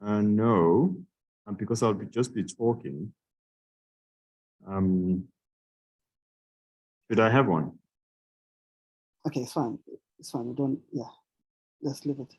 No, because I'll just be talking. Should I have one? Okay, it's fine. It's fine. We don't, yeah, let's leave it.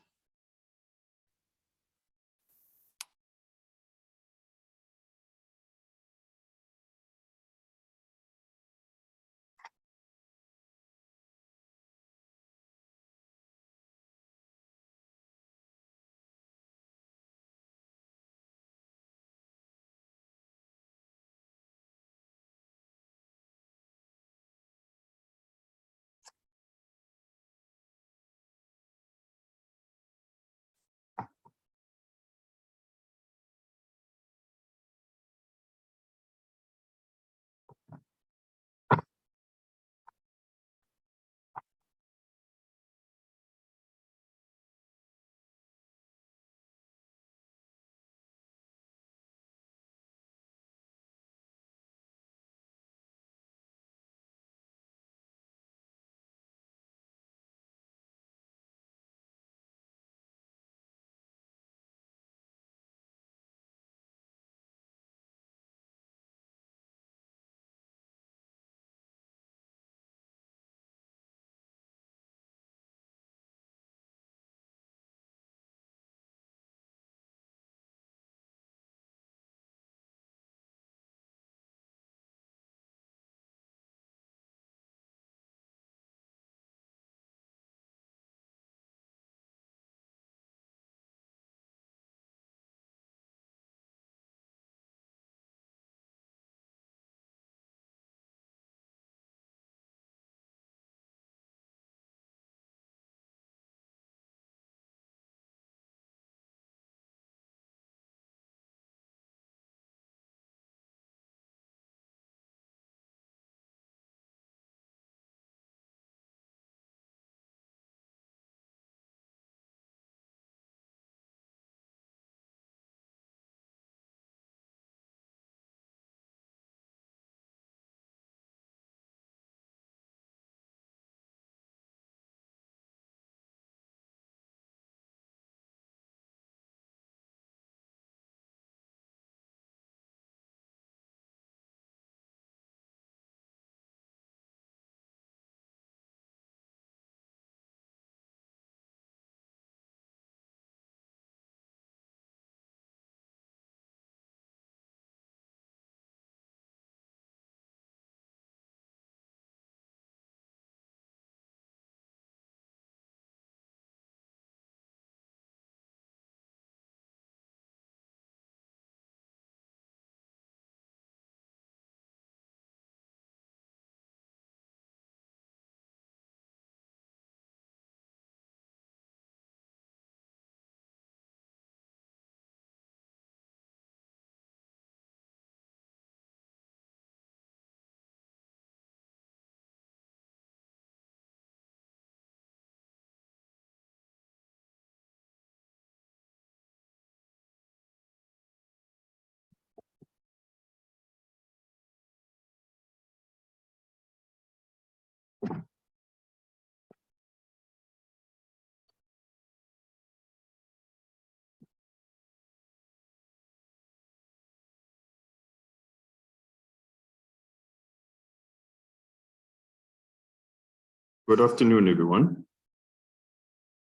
Good afternoon, everyone,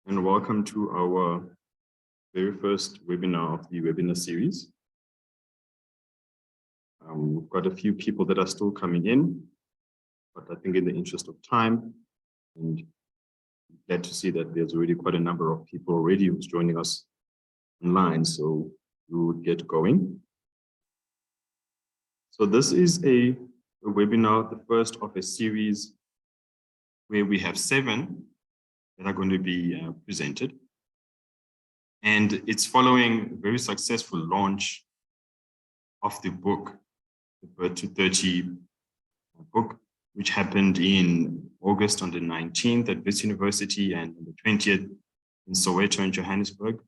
and welcome to our very first webinar of the webinar series. We've got a few people that are still coming in, but I think in the interest of time, and glad to see that there's already quite a number of people already who's joining us online, so we would get going. So this is a webinar, the first of a series where we have 7 that are going to be presented. And it's following a very successful launch of the book, the Bt30 book, which happened in August on the 19th at Wits University and on the 20th in Soweto and Johannesburg.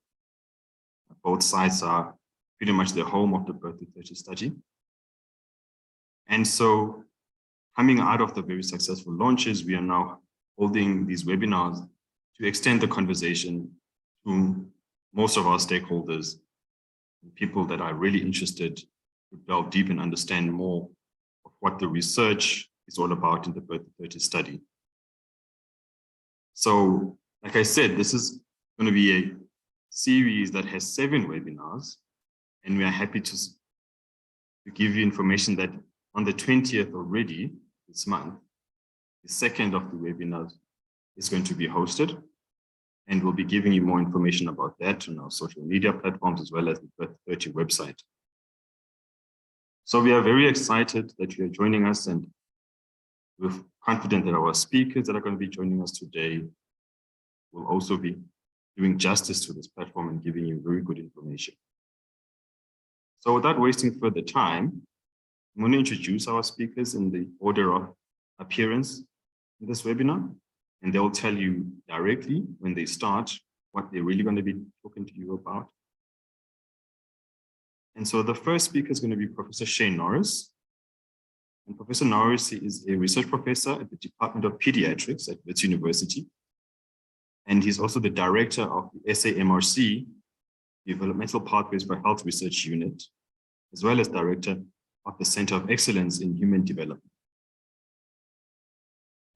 Both sites are pretty much the home of the Bt30 study. And so coming out of the very successful launches, we are now holding these webinars to extend the conversation to most of our stakeholders people that are really interested to delve deep and understand more of what the research is all about in the Bt30 study. So, like I said, this is going to be a series that has 7 webinars, and we are happy to give you information that on the 20th already this month, the second of the webinars is going to be hosted, and we'll be giving you more information about that on our social media platforms as well as the Bt30 website. So we are very excited that you are joining us, and we're confident that our speakers that are going to be joining us today will also be doing justice to this platform and giving you very good information. So without wasting further time, I'm going to introduce our speakers in the order of appearance in this webinar, and they'll tell you directly when they start what they're really going to be talking to you about. And so the first speaker is going to be Professor Shane Norris. And Professor Norris is a research professor at the Department of Pediatrics at Wits University. And he's also the director of the SAMRC, Developmental Pathways for Health Research Unit, as well as director of the Center of Excellence in Human Development.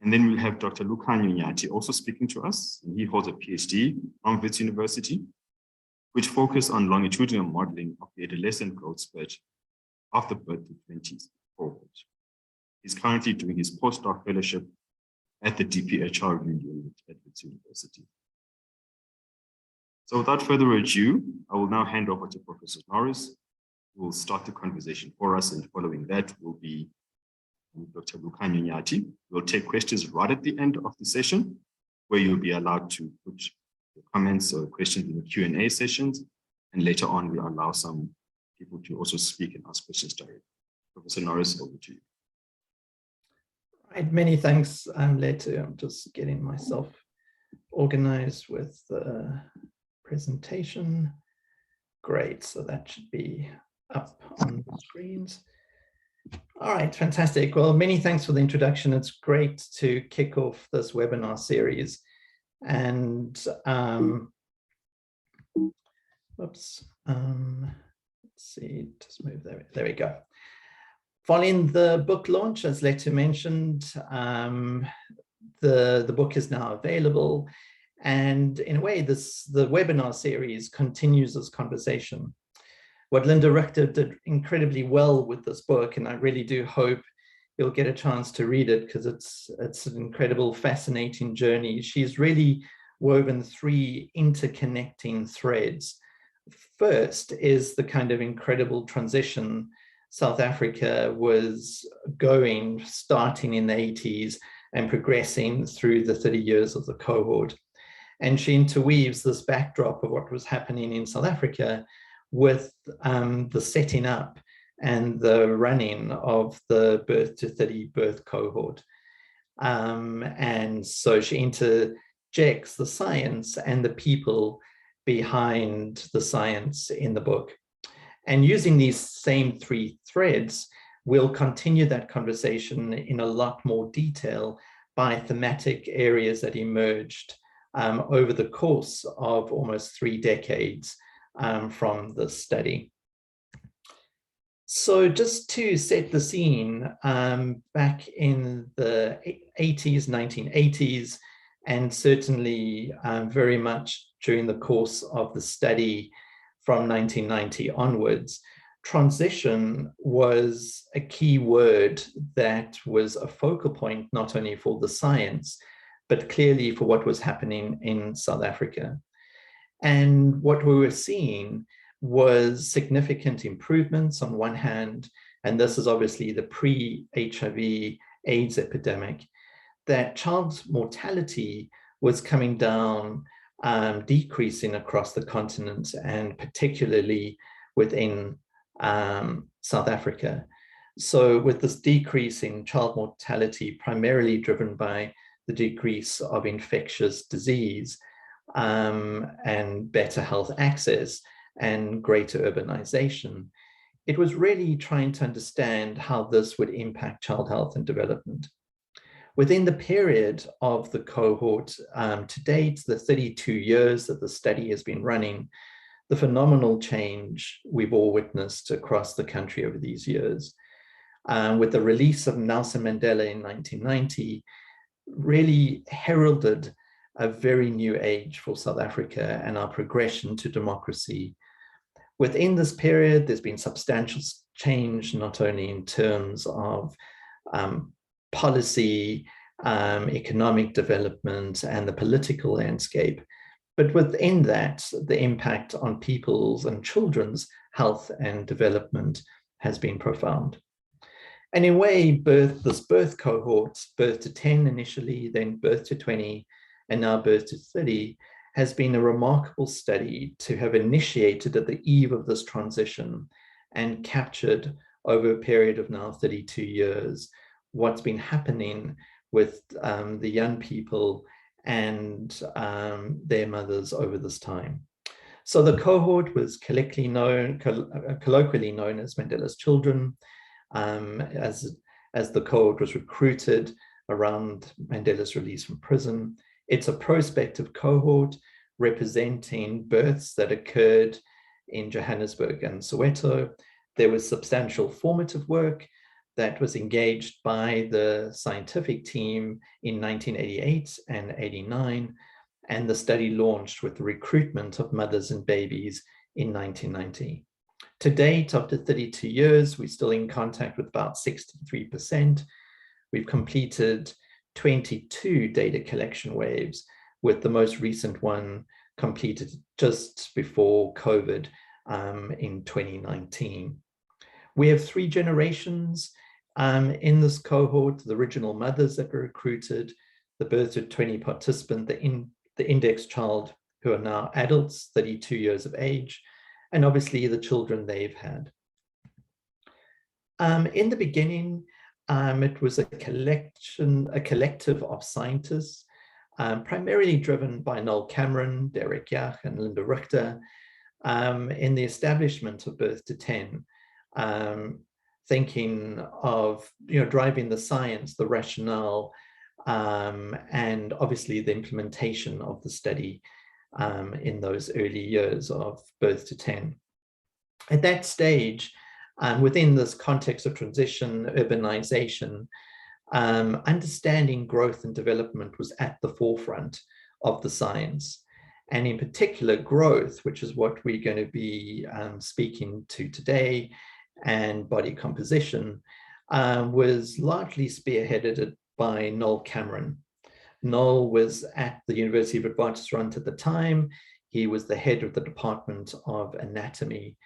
And then we'll have Dr. Lukhanyo Nyati also speaking to us, and he holds a PhD from Wits University, which focus on longitudinal modeling of the adolescent growth spurt of the birth to 20s cohort. He's currently doing his postdoc fellowship at the DPHR unit at Wits University. So without further ado, I will now hand over to Professor Norris, who will start the conversation for us, and following that will be Dr. Lukhanyo Nyati. We'll take questions right at the end of the session, where you'll be allowed to put your comments or questions in the Q&A sessions, and later on we'll allow some people to also speak and ask questions directly. Professor Norris, over to you. Right, many thanks, Letu. I'm just getting myself organized with the presentation. Great, so that should be up on the screens. All right, fantastic. Well, many thanks for the introduction. It's great to kick off this webinar series. And let's see, just move there we go. Following the book launch, as Letu mentioned, the book is now available. And in a way, the webinar series continues this conversation. What Linda Richter did incredibly well with this book, and I really do hope you'll get a chance to read it because it's an incredible, fascinating journey. She's really woven 3 interconnecting threads. First is the kind of incredible transition South Africa was going, starting in the 80s and progressing through the 30 years of the cohort. And she interweaves this backdrop of what was happening in South Africa with the setting up and the running of the Bt30 birth cohort. And so she interjects the science and the people behind the science in the book. And using these same 3 threads, we'll continue that conversation in a lot more detail by thematic areas that emerged over the course of almost 3 decades from the study. So just to set the scene, back in the 80s, 1980s, and certainly very much during the course of the study from 1990 onwards, transition was a key word that was a focal point not only for the science, but clearly for what was happening in South Africa. And what we were seeing was significant improvements on one hand, and this is obviously the pre-HIV AIDS epidemic, that child mortality was coming down, decreasing across the continent, and particularly within South Africa. So with this decrease in child mortality, primarily driven by the decrease of infectious disease and better health access and greater urbanization, it was really trying to understand how this would impact child health and development. Within the period of the cohort to date, the 32 years that the study has been running, the phenomenal change we've all witnessed across the country over these years. With the release of Nelson Mandela in 1990, really heralded a very new age for South Africa and our progression to democracy. Within this period, there's been substantial change, not only in terms of policy, economic development, and the political landscape, but within that, the impact on people's and children's health and development has been profound. And in a way, this birth cohort, birth to 10 initially, then birth to 20, and now birth to 30, has been a remarkable study to have initiated at the eve of this transition and captured over a period of now 32 years what's been happening with the young people and their mothers over this time. So the cohort was colloquially known as Mandela's Children, as the cohort was recruited around Mandela's release from prison. It's a prospective cohort representing births that occurred in Johannesburg and Soweto. There was substantial formative work that was engaged by the scientific team in 1988 and 89, and the study launched with the recruitment of mothers and babies in 1990. To date, after 32 years, we're still in contact with about 63%. We've completed 22 data collection waves, with the most recent one completed just before COVID in 2019. We have 3 generations in this cohort: the original mothers that were recruited, the birth to 20 participant, the index child who are now adults, 32 years of age, and obviously the children they've had. In the beginning, it was a collective of scientists, primarily driven by Noel Cameron, Derek Yach, and Linda Richter, in the establishment of Birth to 10, thinking of driving the science, the rationale, and obviously the implementation of the study in those early years of Birth to 10. At that stage, within this context of transition, urbanization, understanding growth and development was at the forefront of the science. And in particular, growth, which is what we're going to be speaking to today, and body composition, was largely spearheaded by Noel Cameron. Noel was at the University of Witwatersrand at the time. He was the head of the Department of Anatomy,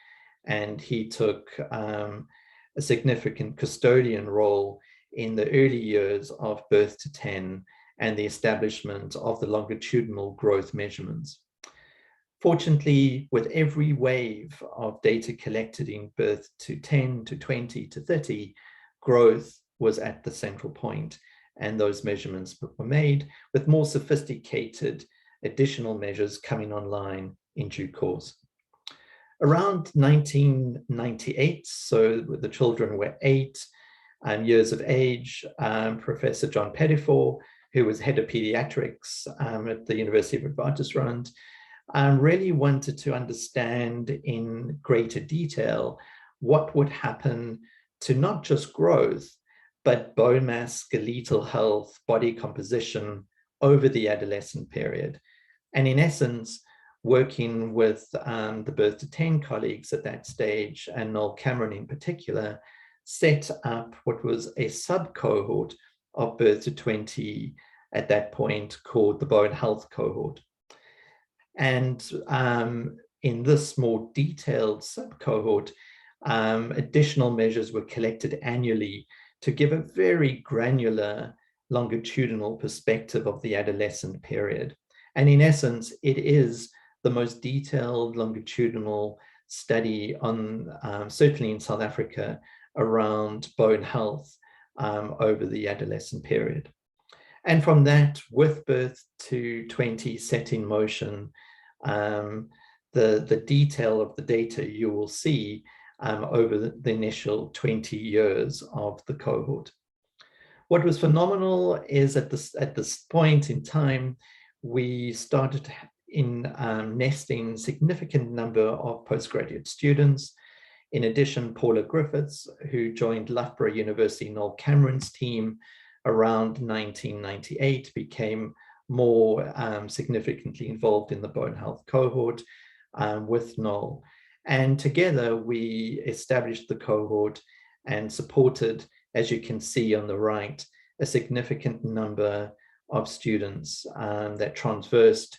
and he took a significant custodian role in the early years of Birth to 10 and the establishment of the longitudinal growth measurements. Fortunately, with every wave of data collected in Birth to 10 to 20 to 30, growth was at the central point, and those measurements were made, with more sophisticated additional measures coming online in due course. Around 1998, so the children were 8 years of age, Professor John Pettifor, who was head of pediatrics at the University of Witwatersrand, really wanted to understand in greater detail what would happen to not just growth, but bone mass, skeletal health, body composition over the adolescent period. And in essence, working with the Birth to 10 colleagues at that stage, and Noel Cameron in particular, set up what was a sub-cohort of Birth to 20 at that point, called the Bone Health Cohort. And in this more detailed sub-cohort, additional measures were collected annually to give a very granular longitudinal perspective of the adolescent period. And in essence, it is the most detailed longitudinal study on, certainly in South Africa, around bone health over the adolescent period. And from that, with Birth to 20 set in motion, the detail of the data you will see over the initial 20 years of the cohort. What was phenomenal is at this point in time, we started nesting significant number of postgraduate students. In addition, Paula Griffiths, who joined Loughborough University Noel Cameron's team around 1998, became more significantly involved in the bone health cohort with Noel. And together we established the cohort and supported, as you can see on the right, a significant number of students that transversed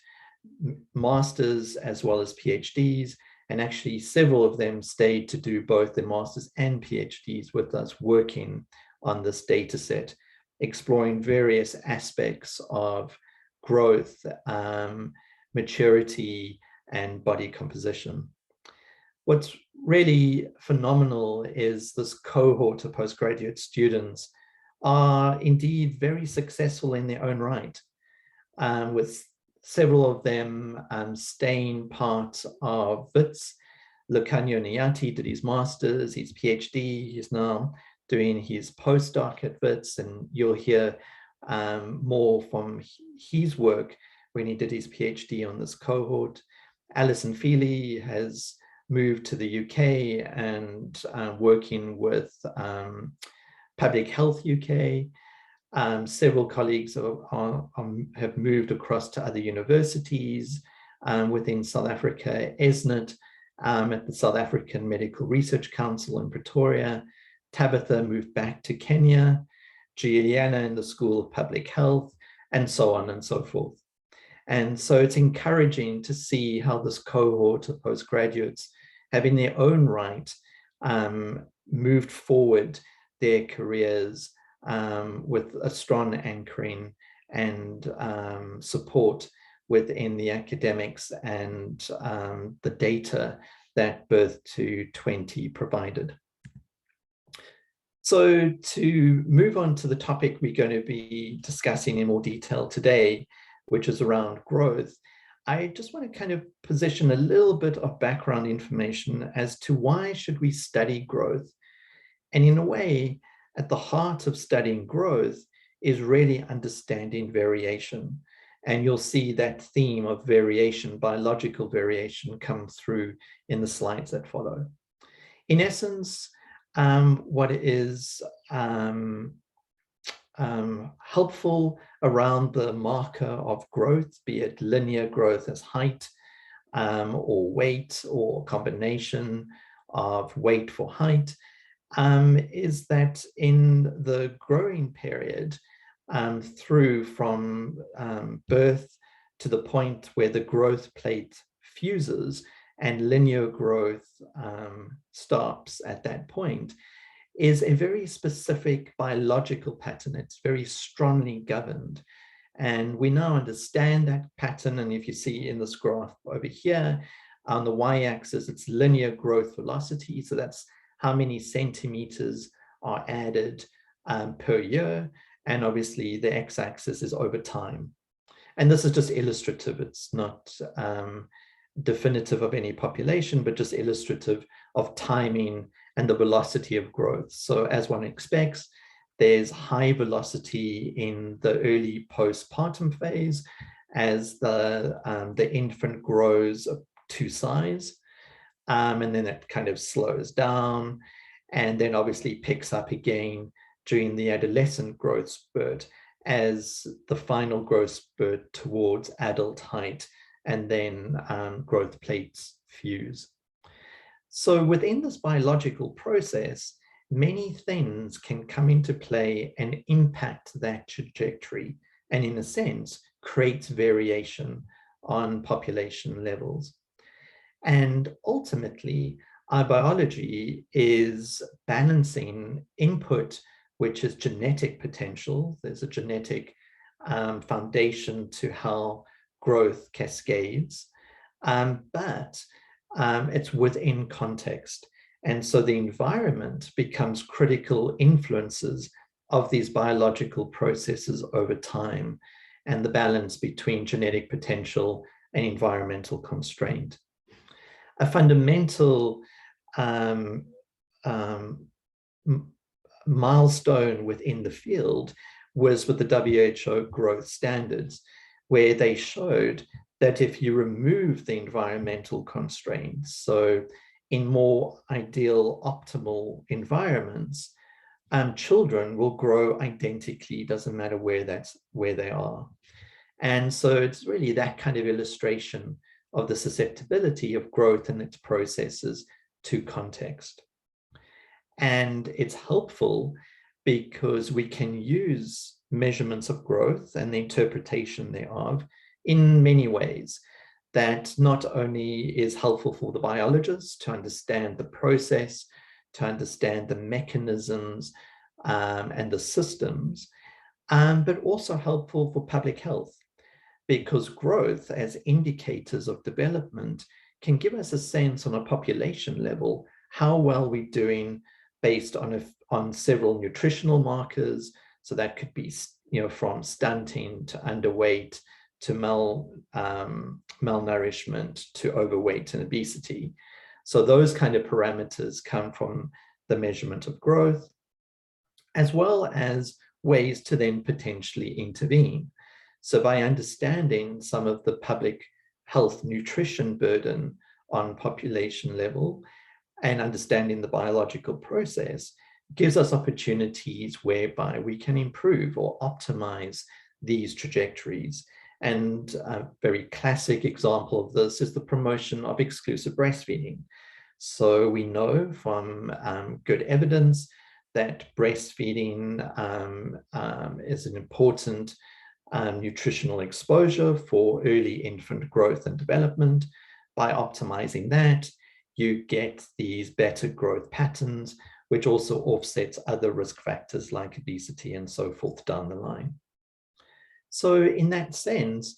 masters as well as PhDs, and actually several of them stayed to do both their masters and PhDs with us, working on this data set, exploring various aspects of growth, maturity, and body composition. What's really phenomenal is this cohort of postgraduate students are indeed very successful in their own right, with several of them staying part of WITS. Lucanio Niati did his master's, his PhD, he's now doing his postdoc at WITS, and you'll hear more from his work when he did his PhD on this cohort. Alison Feely has moved to the UK and working with Public Health UK. Several colleagues have moved across to other universities within South Africa. Esnet at the South African Medical Research Council in Pretoria. Tabitha moved back to Kenya. Juliana in the School of Public Health, and so on and so forth. And so it's encouraging to see how this cohort of postgraduates have in their own right moved forward their careers with a strong anchoring and support within the academics and the data that Birth220 provided. So to move on to the topic we're going to be discussing in more detail today, which is around growth, I just want to kind of position a little bit of background information as to why should we study growth. And in a way, at the heart of studying growth is really understanding variation. And you'll see that theme of variation, biological variation, come through in the slides that follow. In essence, what is helpful around the marker of growth, be it linear growth as height or weight, or combination of weight for height, is that in the growing period, through from birth to the point where the growth plate fuses and linear growth stops at that point, is a very specific biological pattern. It's very strongly governed. And we now understand that pattern. And if you see in this graph over here, on the y-axis, it's linear growth velocity. So that's how many centimeters are added per year. And obviously the x-axis is over time. And this is just illustrative. It's not definitive of any population, but just illustrative of timing and the velocity of growth. So as one expects, there's high velocity in the early postpartum phase as the infant grows to size, and then it kind of slows down, and then obviously picks up again during the adolescent growth spurt as the final growth spurt towards adult height, and then growth plates fuse. So within this biological process, many things can come into play and impact that trajectory, and in a sense, creates variation on population levels. And ultimately, our biology is balancing input, which is genetic potential. There's a genetic foundation to how growth cascades, but it's within context. And so the environment becomes critical influences of these biological processes over time, and the balance between genetic potential and environmental constraint. A fundamental milestone within the field was with the WHO growth standards, where they showed that if you remove the environmental constraints, so in more ideal, optimal environments, children will grow identically, doesn't matter where they are. And so it's really that kind of illustration of the susceptibility of growth and its processes to context. And it's helpful because we can use measurements of growth and the interpretation thereof in many ways that not only is helpful for the biologists to understand the process, to understand the mechanisms and the systems, but also helpful for public health, because growth as indicators of development can give us a sense on a population level how well we're doing based on several nutritional markers. So that could be, from stunting to underweight to malnourishment to overweight and obesity. So those kind of parameters come from the measurement of growth, as well as ways to then potentially intervene. So by understanding some of the public health nutrition burden on population level and understanding the biological process gives us opportunities whereby we can improve or optimize these trajectories. And a very classic example of this is the promotion of exclusive breastfeeding. So we know from good evidence that breastfeeding is an important nutritional exposure for early infant growth and development. By optimizing that, you get these better growth patterns, which also offsets other risk factors like obesity and so forth down the line. So in that sense,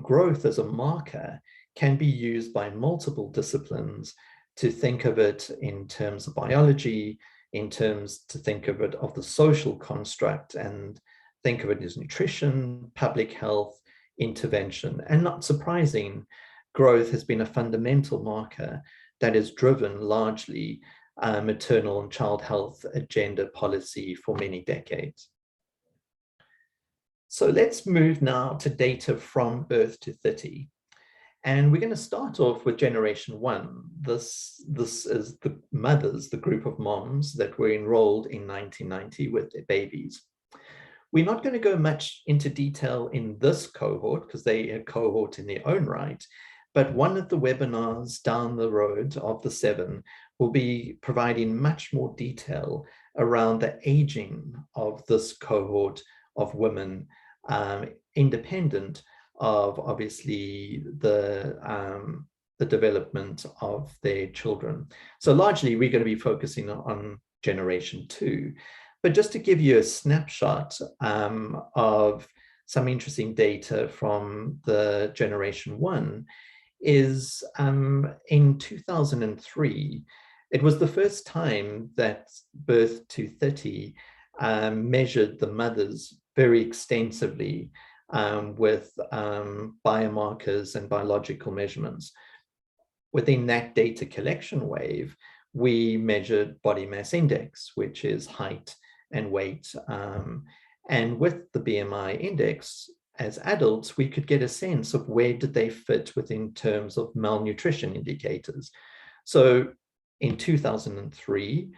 growth as a marker can be used by multiple disciplines to think of it in terms of biology, to think of it of the social construct, and think of it as nutrition, public health, intervention. And not surprising, growth has been a fundamental marker that has driven largely maternal and child health agenda policy for many decades. So let's move now to data from birth to 30. And we're going to start off with generation 1. This is the mothers, the group of moms that were enrolled in 1990 with their babies. We're not going to go much into detail in this cohort because they are a cohort in their own right, but one of the webinars down the road of the 7 will be providing much more detail around the aging of this cohort of women, independent of obviously the development of their children. So largely we're going to be focusing on generation 2. But just to give you a snapshot of some interesting data from the generation 1 is in 2003, it was the first time that birth to 30 measured the mothers very extensively with biomarkers and biological measurements. Within that data collection wave, we measured body mass index, which is height and weight. And with the BMI index, as adults, we could get a sense of where did they fit within terms of malnutrition indicators. So in 2003,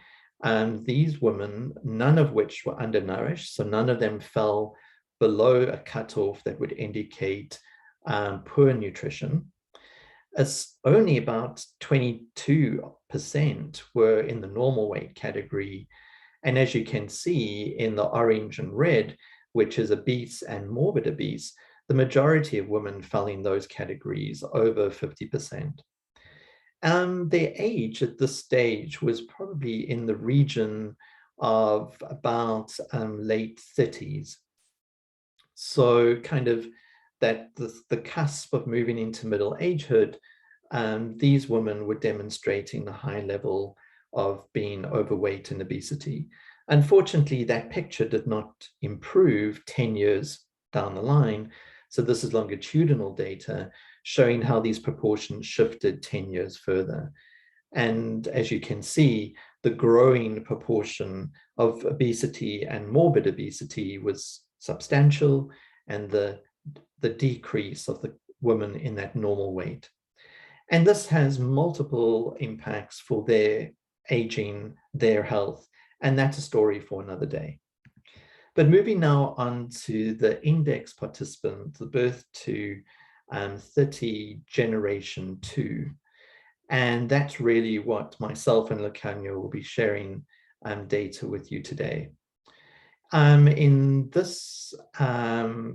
these women, none of which were undernourished, so none of them fell below a cutoff that would indicate poor nutrition. As only about 22% were in the normal weight category. And as you can see in the orange and red, which is obese and morbid obese, the majority of women fell in those categories, over 50%. Their age at this stage was probably in the region of about late 30s. So kind of that the cusp of moving into middle agehood, these women were demonstrating a high level of being overweight and obesity. Unfortunately, that picture did not improve 10 years down the line. So this is longitudinal data showing how these proportions shifted 10 years further. And as you can see, the growing proportion of obesity and morbid obesity was substantial, and the decrease of women in that normal weight. And this has multiple impacts for their aging, their health, and that's a story for another day. But moving now on to the index participant, the birth to 30 generation 2. And that's really what myself and Lukanya will be sharing data with you today. In this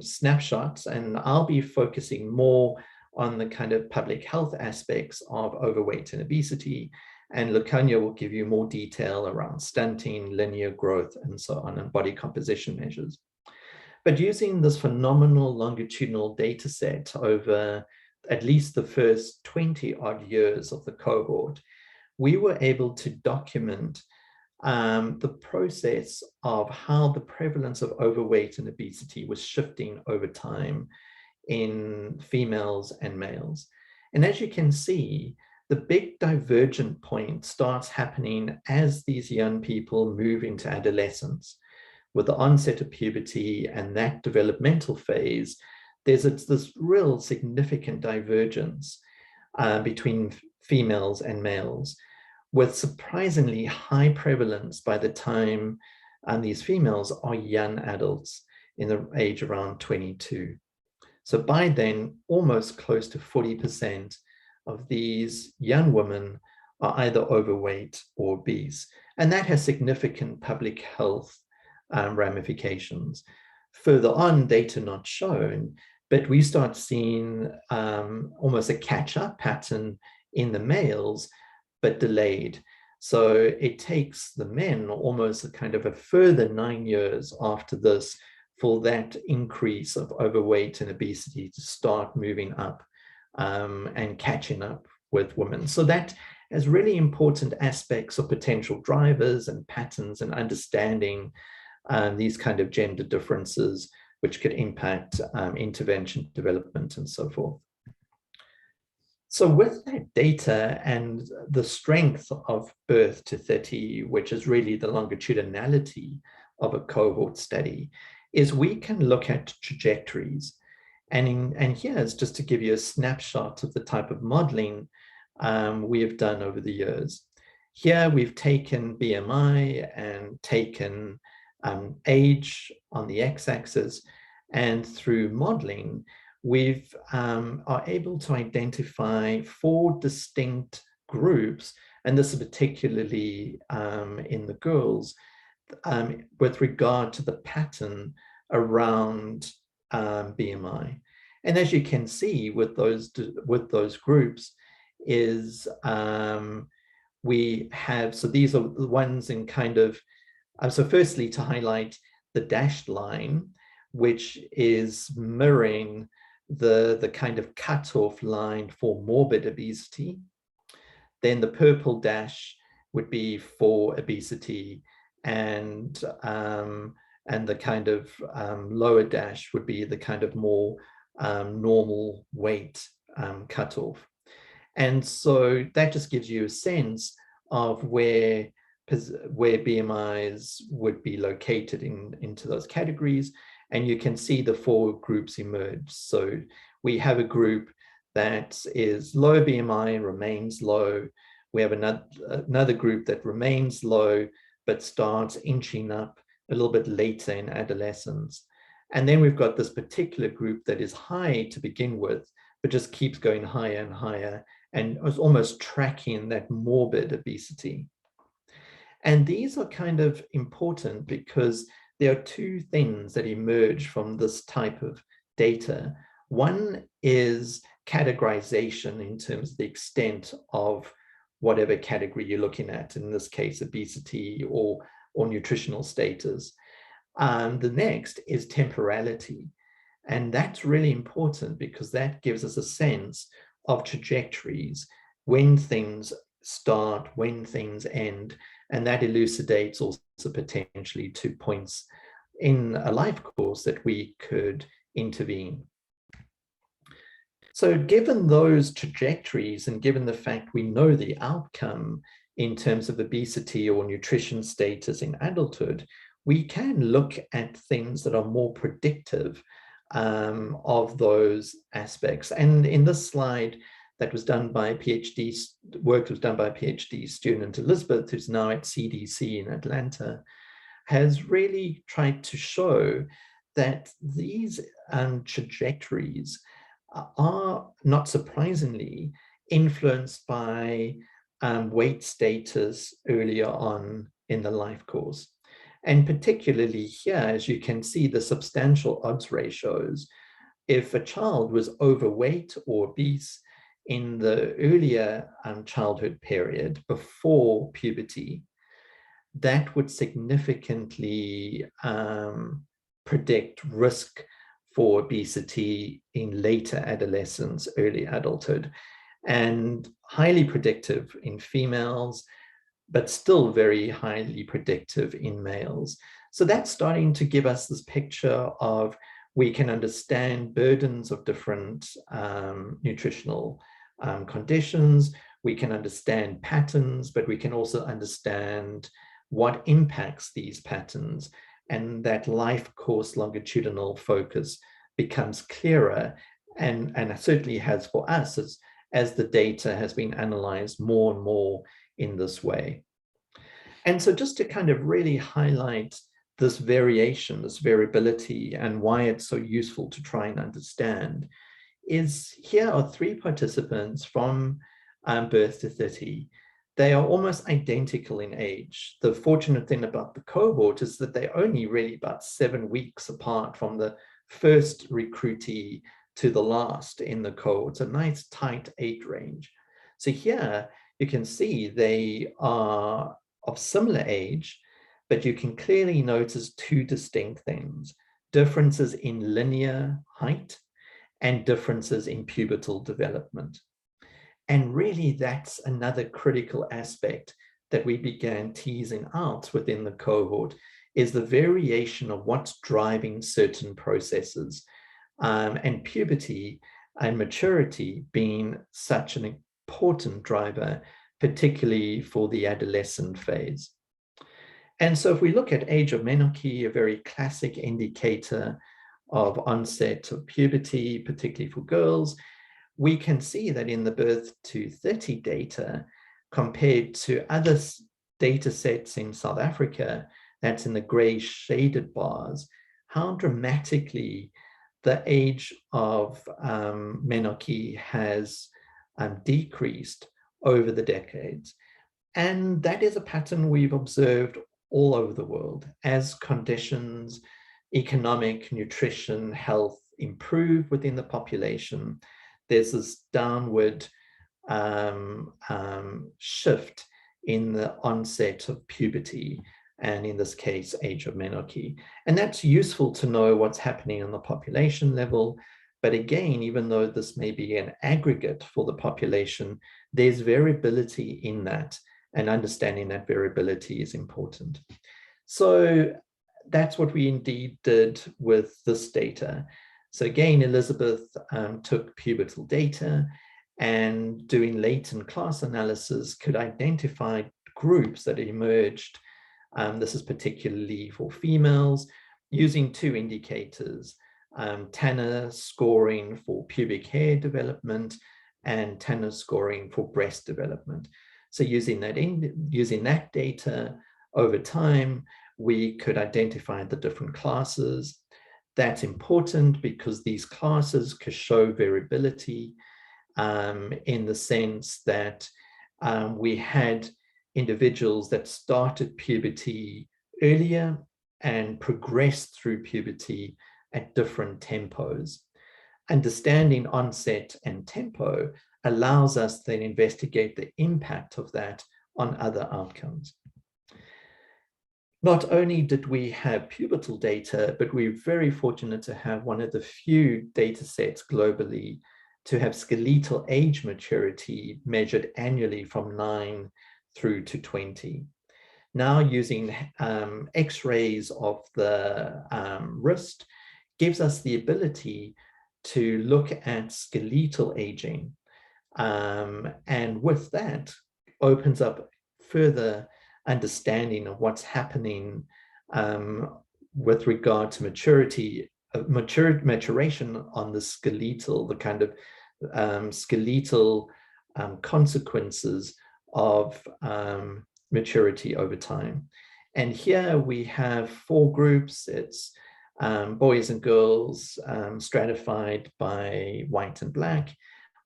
snapshot, and I'll be focusing more on the kind of public health aspects of overweight and obesity, and Lukanya will give you more detail around stunting, linear growth, and so on, and body composition measures. But using this phenomenal longitudinal data set over at least the first 20 odd years of the cohort, we were able to document the process of how the prevalence of overweight and obesity was shifting over time in females and males. And as you can see, the big divergent point starts happening as these young people move into adolescence. With the onset of puberty and that developmental phase, there's this real significant divergence between females and males, with surprisingly high prevalence by the time these females are young adults in the age around 22. So by then, almost close to 40% of these young women are either overweight or obese. And that has significant public health ramifications. Further on, data not shown, but we start seeing almost a catch-up pattern in the males, but delayed. So it takes the men almost a kind of a further 9 years after this for that increase of overweight and obesity to start moving up and catching up with women. So that has really important aspects of potential drivers and patterns and understanding these kind of gender differences, which could impact intervention, development, and so forth. So with that data and the strength of birth to 30, which is really the longitudinality of a cohort study, is we can look at trajectories. And here's just to give you a snapshot of the type of modeling we have done over the years. Here we've taken BMI and taken age on the x-axis, and through modeling, we've are able to identify 4 distinct groups, and this is particularly in the girls, with regard to the pattern around BMI. And as you can see with those groups is we have, so these are the ones in kind of, so firstly to highlight the dashed line, which is mirroring the kind of cutoff line for morbid obesity. Then the purple dash would be for obesity, and the kind of lower dash would be the kind of more normal weight cutoff. And so that just gives you a sense of where BMIs would be located into those categories. And you can see the 4 groups emerge. So we have a group that is low BMI, remains low. We have another group that remains low, but starts inching up a little bit later in adolescence. And then we've got this particular group that is high to begin with, but just keeps going higher and higher, and is almost tracking that morbid obesity. And these are kind of important because there are 2 things that emerge from this type of data. One is categorization in terms of the extent of whatever category you're looking at, in this case, obesity or nutritional status. The next is temporality. And that's really important because that gives us a sense of trajectories, when things start, when things end, and that elucidates also potentially to points in a life course that we could intervene. So given those trajectories and given the fact we know the outcome in terms of obesity or nutrition status in adulthood, we can look at things that are more predictive of those aspects. And in this slide, that was done by work was done by a PhD student, Elizabeth, who's now at CDC in Atlanta, has really tried to show that these trajectories are, not surprisingly, influenced by weight status earlier on in the life course. And particularly here, as you can see, the substantial odds ratios, if a child was overweight or obese in the earlier childhood period before puberty, that would significantly predict risk for obesity in later adolescence, early adulthood, and highly predictive in females, but still very highly predictive in males. So that's starting to give us this picture of, we can understand burdens of different nutritional conditions, we can understand patterns, but we can also understand what impacts these patterns, and that life course longitudinal focus becomes clearer, and certainly has for us as the data has been analyzed more and more in this way. And so just to kind of really highlight this variation, this variability, and why it's so useful to try and understand, is here are 3 participants from birth to 30. They are almost identical in age. The fortunate thing about the cohort is that they're only really about 7 weeks apart from the first recruitee to the last in the cohort. It's a nice tight age range. So here you can see they are of similar age, but you can clearly notice 2 distinct things: differences in linear height and differences in pubertal development. And really, that's another critical aspect that we began teasing out within the cohort, is the variation of what's driving certain processes, and puberty and maturity being such an important driver, particularly for the adolescent phase. And so if we look at age of menarche, a very classic indicator of onset of puberty, particularly for girls, we can see that in the birth to 30 data, compared to other data sets in South Africa, that's in the gray shaded bars, how dramatically the age of menarche has decreased over the decades. And that is a pattern we've observed all over the world. As conditions, economic, nutrition, health improve within the population, there's this downward shift in the onset of puberty, and in this case, age of menarche. And that's useful to know what's happening on the population level. But again, even though this may be an aggregate for the population, there's variability in that, and understanding that variability is important. So that's what we indeed did with this data. So again, Elizabeth took pubertal data, and doing latent class analysis could identify groups that emerged. This is particularly for females, using 2 indicators, Tanner scoring for pubic hair development and Tanner scoring for breast development. So using that data over time, we could identify the different classes. That's important because these classes could show variability in the sense that we had individuals that started puberty earlier and progressed through puberty at different tempos. Understanding onset and tempo allows us then investigate the impact of that on other outcomes. Not only did we have pubertal data, but we're very fortunate to have one of the few data sets globally to have skeletal age maturity measured annually from 9 through to 20. Now using X-rays of the wrist gives us the ability to look at skeletal aging. And with that, opens up further understanding of what's happening with regard to maturity maturation on the skeletal, the kind of skeletal consequences of maturity over time. And here we have 4 groups. It's boys and girls stratified by white and black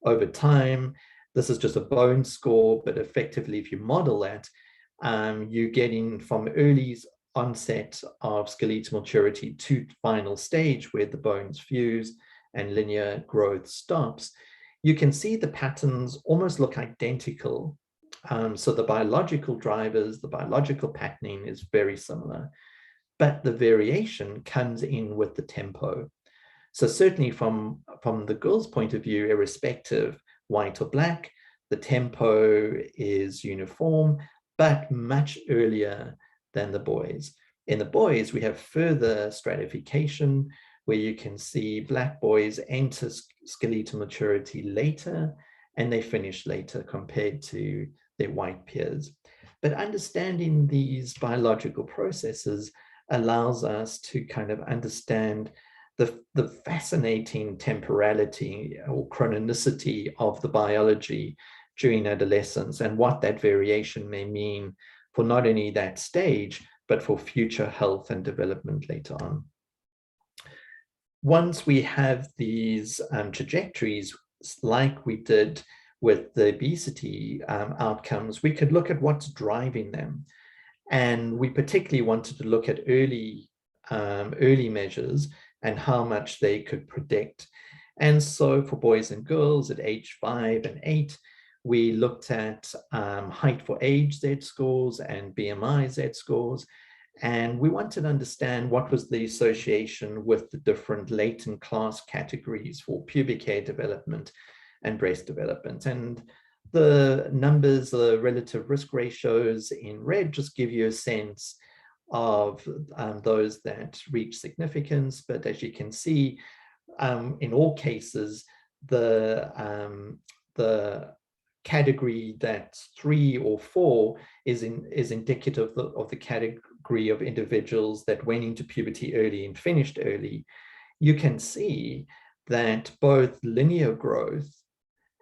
over time. This is just a bone score, but effectively, if you model that, you're getting from early onset of skeletal maturity to final stage where the bones fuse and linear growth stops. You can see the patterns almost look identical. So the biological drivers, the biological patterning is very similar, but the variation comes in with the tempo. So certainly from the girl's point of view, irrespective, white or black, the tempo is uniform, but much earlier than the boys. In the boys, we have further stratification where you can see black boys enter skeletal maturity later and they finish later compared to their white peers. But understanding these biological processes allows us to kind of understand the fascinating temporality or chronicity of the biology during adolescence and what that variation may mean for not only that stage, but for future health and development later on. Once we have these trajectories, like we did with the obesity outcomes, we could look at what's driving them. And we particularly wanted to look at early measures and how much they could predict. And so for boys and girls at age 5 and 8, we looked at height for age Z-scores and BMI Z-scores. And we wanted to understand what was the association with the different latent class categories for pubic hair development and breast development. And the numbers, the relative risk ratios in red just give you a sense of those that reach significance. But as you can see, in all cases, the category that's 3 or 4 is indicative of the category of individuals that went into puberty early and finished early. You can see that both linear growth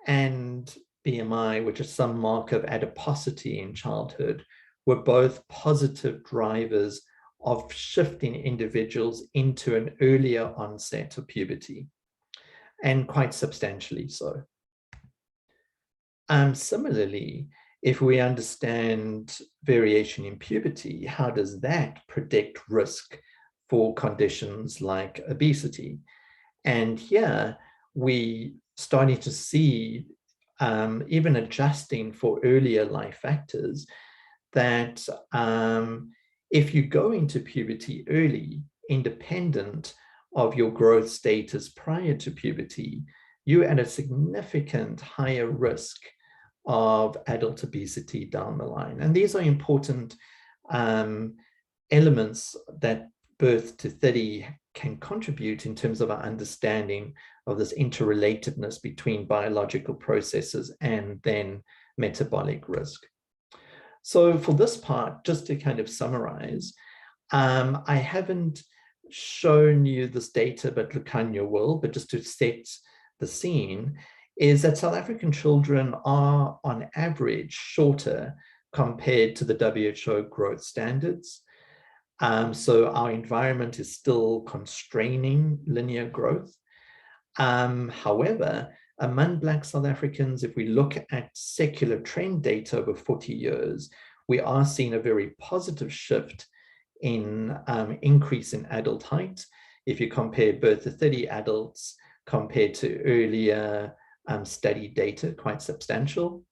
and BMI, which is some mark of adiposity in childhood, were both positive drivers of shifting individuals into an earlier onset of puberty, and quite substantially so. Similarly, if we understand variation in puberty, how does that predict risk for conditions like obesity? And here we starting to see, even adjusting for earlier life factors, that if you go into puberty early, independent of your growth status prior to puberty, you're at a significant higher risk of adult obesity down the line. And these are important elements that birth to 30 can contribute in terms of our understanding of this interrelatedness between biological processes and then metabolic risk. So for this part, just to kind of summarize, I haven't shown you this data, but Lukanya will, but just to set the scene, is that South African children are on average shorter compared to the WHO growth standards. So our environment is still constraining linear growth. However, among Black South Africans, if we look at secular trend data over 40 years, we are seeing a very positive shift in increase in adult height. If you compare birth to 30 adults compared to earlier study data, quite substantial.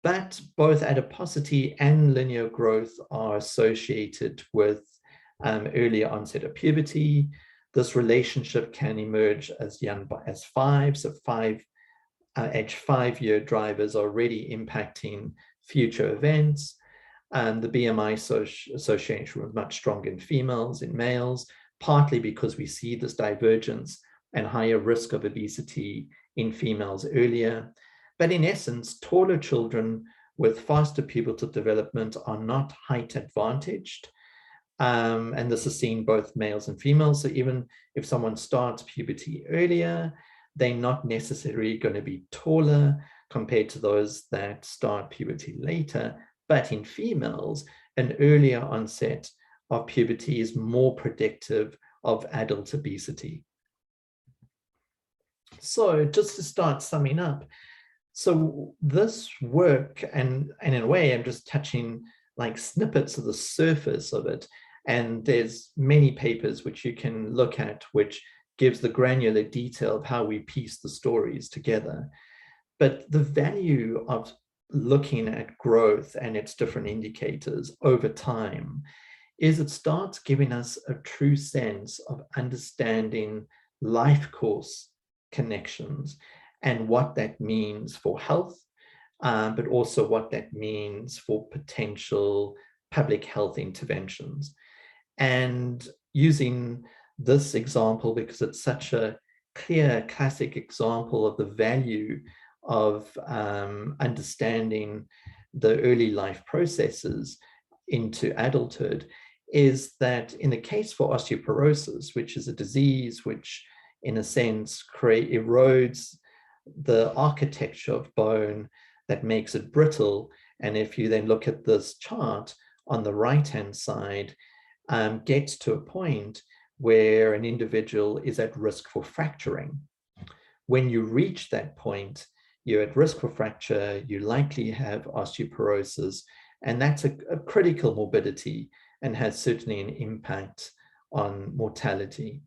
But both adiposity and linear growth are associated with earlier onset of puberty. This relationship can emerge as young as 5. So age 5-year drivers are already impacting future events. The BMI association was much stronger in females, in males, partly because we see this divergence and higher risk of obesity in females earlier. But in essence, taller children with faster pubertal development are not height advantaged. And this is seen both males and females. So even if someone starts puberty earlier, they're not necessarily going to be taller compared to those that start puberty later. But in females, an earlier onset of puberty is more predictive of adult obesity. So just to start summing up, so this work, and in a way, I'm just touching like snippets of the surface of it. And there's many papers which you can look at, which gives the granular detail of how we piece the stories together. But the value of looking at growth and its different indicators over time is it starts giving us a true sense of understanding life course connections and what that means for health, but also what that means for potential public health interventions. And using this example, because it's such a clear classic example of the value of understanding the early life processes into adulthood, is that in the case for osteoporosis, which is a disease which in a sense erodes the architecture of bone that makes it brittle. And if you then look at this chart on the right-hand side, gets to a point where an individual is at risk for fracturing. When you reach that point, you're at risk for fracture, you likely have osteoporosis, and that's a critical morbidity and has certainly an impact on mortality.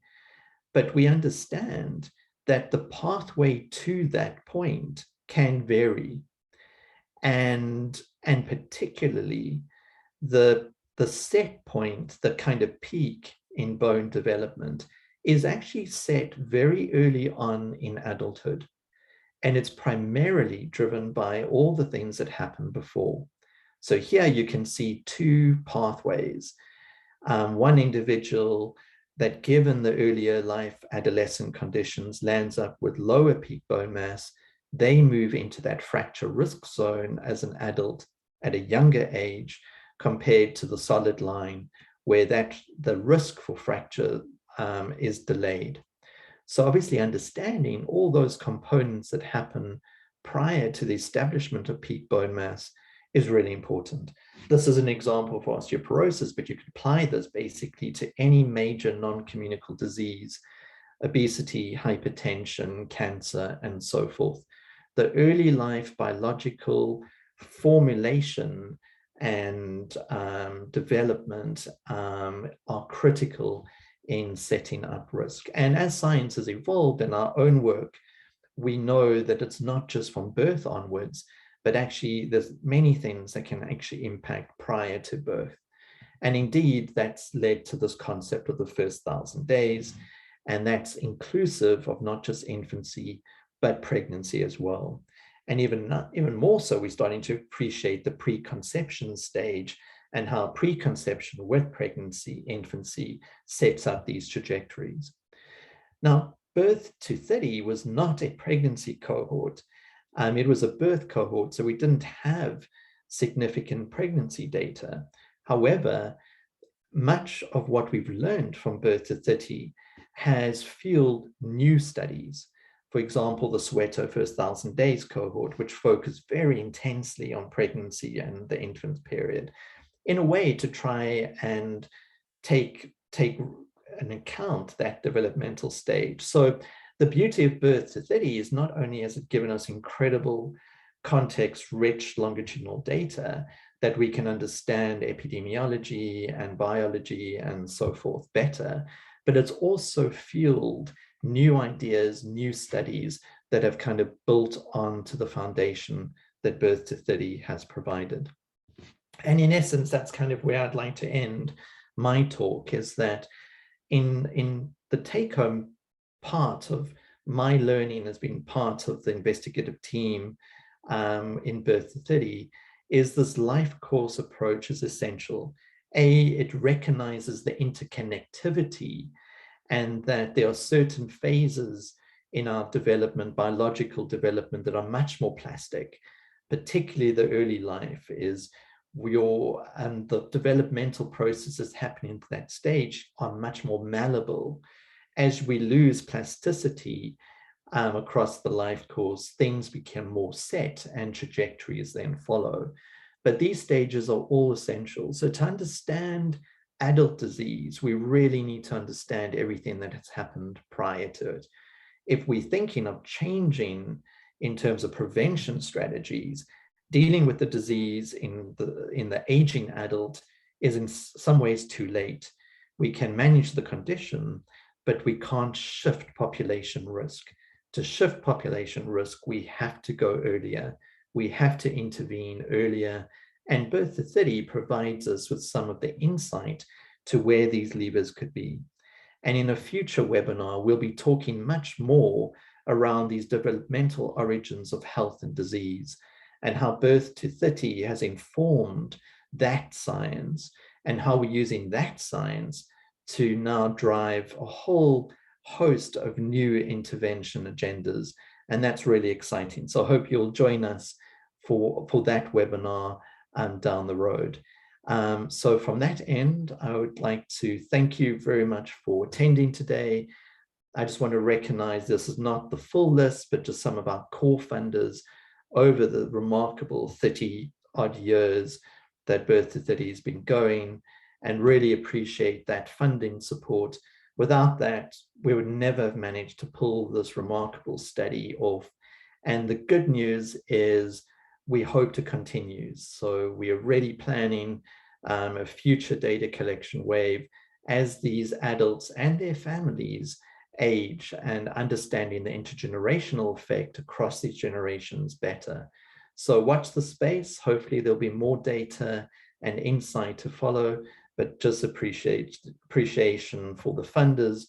But we understand that the pathway to that point can vary. And particularly the set point, the kind of peak in bone development, is actually set very early on in adulthood. And it's primarily driven by all the things that happened before. So here you can see two pathways. One individual that, given the earlier life adolescent conditions, lands up with lower peak bone mass, they move into that fracture risk zone as an adult at a younger age compared to the solid line where the risk for fracture is delayed. So obviously understanding all those components that happen prior to the establishment of peak bone mass is really important. This is an example for osteoporosis, but you could apply this basically to any major non-communicable disease, obesity, hypertension, cancer, and so forth. The early life biological formulation and development are critical in setting up risk. And as science has evolved in our own work, we know that it's not just from birth onwards, but actually there's many things that can actually impact prior to birth. And indeed, that's led to this concept of the first 1,000 days. And that's inclusive of not just infancy, but pregnancy as well. And even more so, we're starting to appreciate the preconception stage and how preconception with pregnancy, infancy sets up these trajectories. Now, birth to 30 was not a pregnancy cohort. It was a birth cohort, so we didn't have significant pregnancy data. However, much of what we've learned from birth to 30 has fueled new studies. For example, the Soweto first 1,000 days cohort, which focused very intensely on pregnancy and the infant period, in a way to try and take an account that developmental stage. So the beauty of birth to 30 is not only has it given us incredible context-rich longitudinal data that we can understand epidemiology and biology and so forth better, but it's also fueled new ideas, new studies that have kind of built onto the foundation that birth to 30 has provided. And in essence, that's kind of where I'd like to end my talk, is that in the take-home part of my learning as being part of the investigative team in birth to 30 is this life course approach is essential. It recognizes the interconnectivity and that there are certain phases in our development, biological development, that are much more plastic, particularly the early life is the developmental processes happening at that stage are much more malleable. As we lose plasticity across the life course, things become more set and trajectories then follow. But these stages are all essential. So to understand adult disease, we really need to understand everything that has happened prior to it. If we're thinking of changing in terms of prevention strategies, dealing with the disease in the aging adult is in some ways too late. We can manage the condition, but we can't shift population risk. To shift population risk, we have to go earlier. We have to intervene earlier. And Bt30 provides us with some of the insight to where these levers could be. And in a future webinar, we'll be talking much more around these developmental origins of health and disease, and how Bt30 has informed that science, and how we're using that science to now drive a whole host of new intervention agendas. And that's really exciting. So I hope you'll join us for that webinar down the road. So from that end, I would like to thank you very much for attending today. I just want to recognize this is not the full list, but just some of our core funders over the remarkable 30 odd years that Bt30 has been going, and really appreciate that funding support. Without that, we would never have managed to pull this remarkable study off. And the good news is we hope to continue. So we are already planning a future data collection wave as these adults and their families age, and understanding the intergenerational effect across these generations better. So watch the space. Hopefully there'll be more data and insight to follow, but just appreciation for the funders,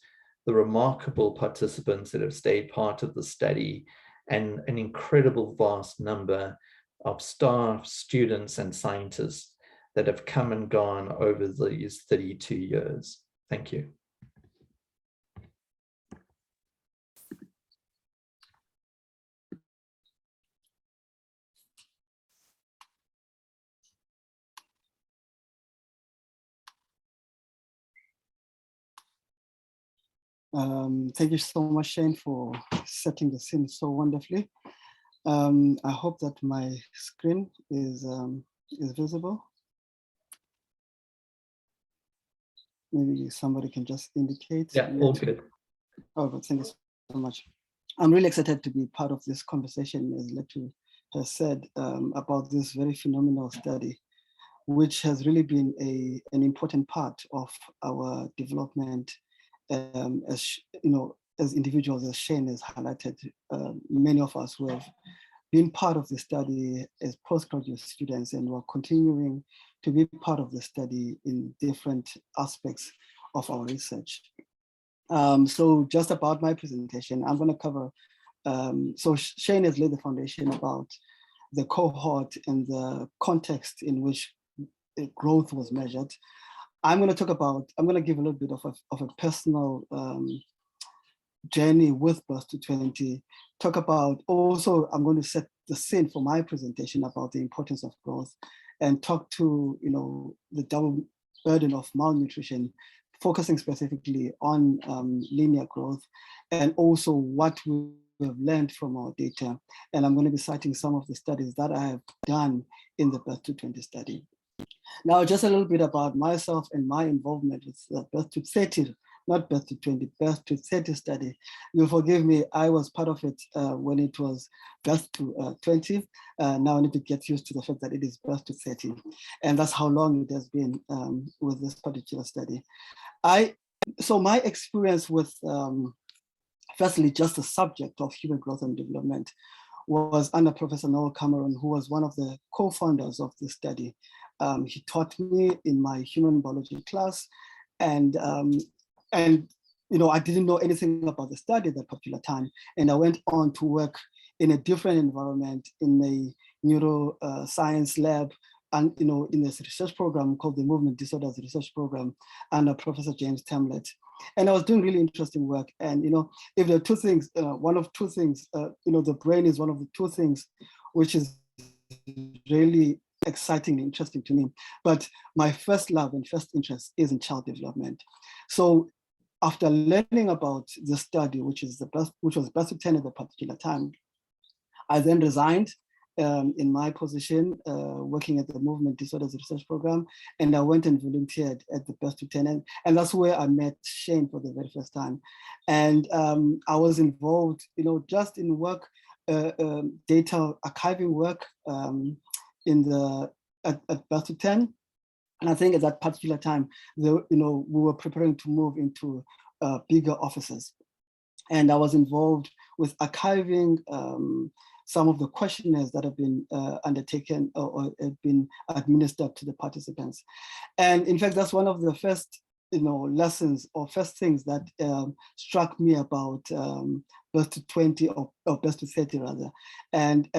the remarkable participants that have stayed part of the study, and an incredible vast number of staff, students, and scientists that have come and gone over these 32 years. Thank you. Thank you so much, Shane, for setting the scene so wonderfully. I hope that my screen is visible. Maybe somebody can just indicate. Yeah, all good. Oh, good. Thank you so much. I'm really excited to be part of this conversation, as Letu has said, about this very phenomenal study, which has really been an important part of our development. As you know, as individuals, as Shane has highlighted, many of us who have been part of the study as postgraduate students, and we're continuing to be part of the study in different aspects of our research. So just about my presentation, I'm going to cover, so Shane has laid the foundation about the cohort and the context in which growth was measured. I'm going to talk about, I'm going to give a little bit of a personal journey with Bt30, talk about also, I'm going to set the scene for my presentation about the importance of growth, and talk to, you know, the double burden of malnutrition, focusing specifically on linear growth, and also what we have learned from our data. And I'm going to be citing some of the studies that I have done in the Bt30 study. Now, just a little bit about myself and my involvement with the Bt30, not Bt20, Bt30 study. You'll forgive me, I was part of it when it was Bt20. Now I need to get used to the fact that it is Bt30. And that's how long it has been with this particular study. So my experience with, firstly, just the subject of human growth and development was under Professor Noel Cameron, who was one of the co-founders of the study. He taught me in my human biology class, and you know, I didn't know anything about the study at that particular time, and I went on to work in a different environment in a neuroscience lab, and you know, in this research program called the Movement Disorders Research Program under Professor James Tamlet. And I was doing really interesting work. And you know, if there are two things, one of two things, you know, the brain is one of the two things which is really exciting and interesting to me. But my first love and first interest is in child development. So after learning about the study, which was Bt30 at the particular time, I then resigned in my position working at the Movement Disorders Research Program, and I went and volunteered at the Bt30, and that's where I met Shane for the very first time. And I was involved, just in work, data archiving work at Bt30. And I think at that particular time, we were preparing to move into bigger offices. And I was involved with archiving some of the questionnaires that have been undertaken or have been administered to the participants. And in fact, that's one of the first lessons or first things that struck me about Bt20 or Bt30 rather. And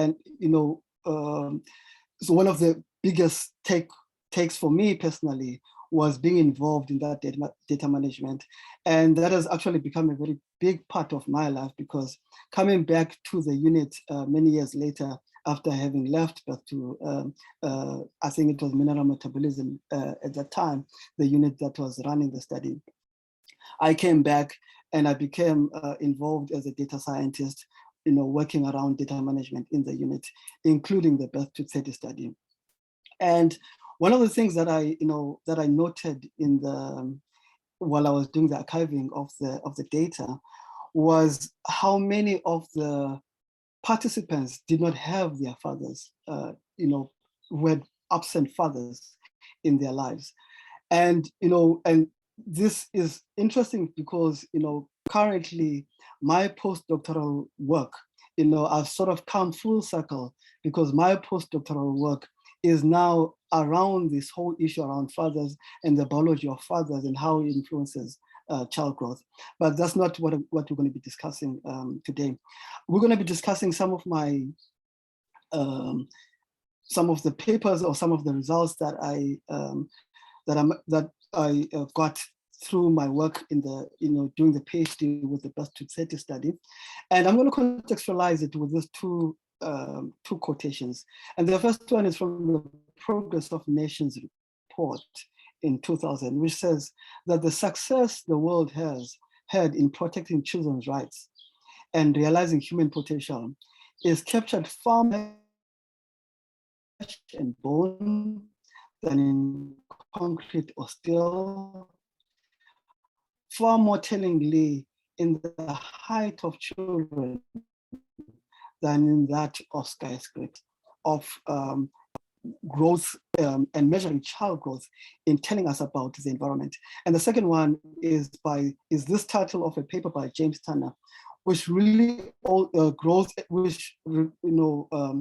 so one of the biggest takes for me personally was being involved in that data management. And that has actually become a very big part of my life, because coming back to the unit many years later, after having left to, I think it was mineral metabolism at that time, the unit that was running the study, I came back and I became involved as a data scientist, working around data management in the unit, including the Bt30 study. And one of the things that I noted while I was doing the archiving of the data was how many of the participants did not have their fathers, who had absent fathers in their lives. And, and this is interesting because, currently my postdoctoral work, I've sort of come full circle, because my postdoctoral work is now around this whole issue around fathers and the biology of fathers and how it influences child growth. But that's not what we're going to be discussing today. We're going to be discussing some of my, some of the papers or some of the results that I got through my work in the, doing the PhD with the Bt30 study. And I'm going to contextualize it with these two quotations. And the first one is from the Progress of Nations report in 2000, which says that the success the world has had in protecting children's rights and realizing human potential is captured far more in bone than in concrete or steel, far more tellingly in the height of children than in that of skyscrapers, of growth and measuring child growth in telling us about the environment. And the second one is this title of a paper by James Turner, which really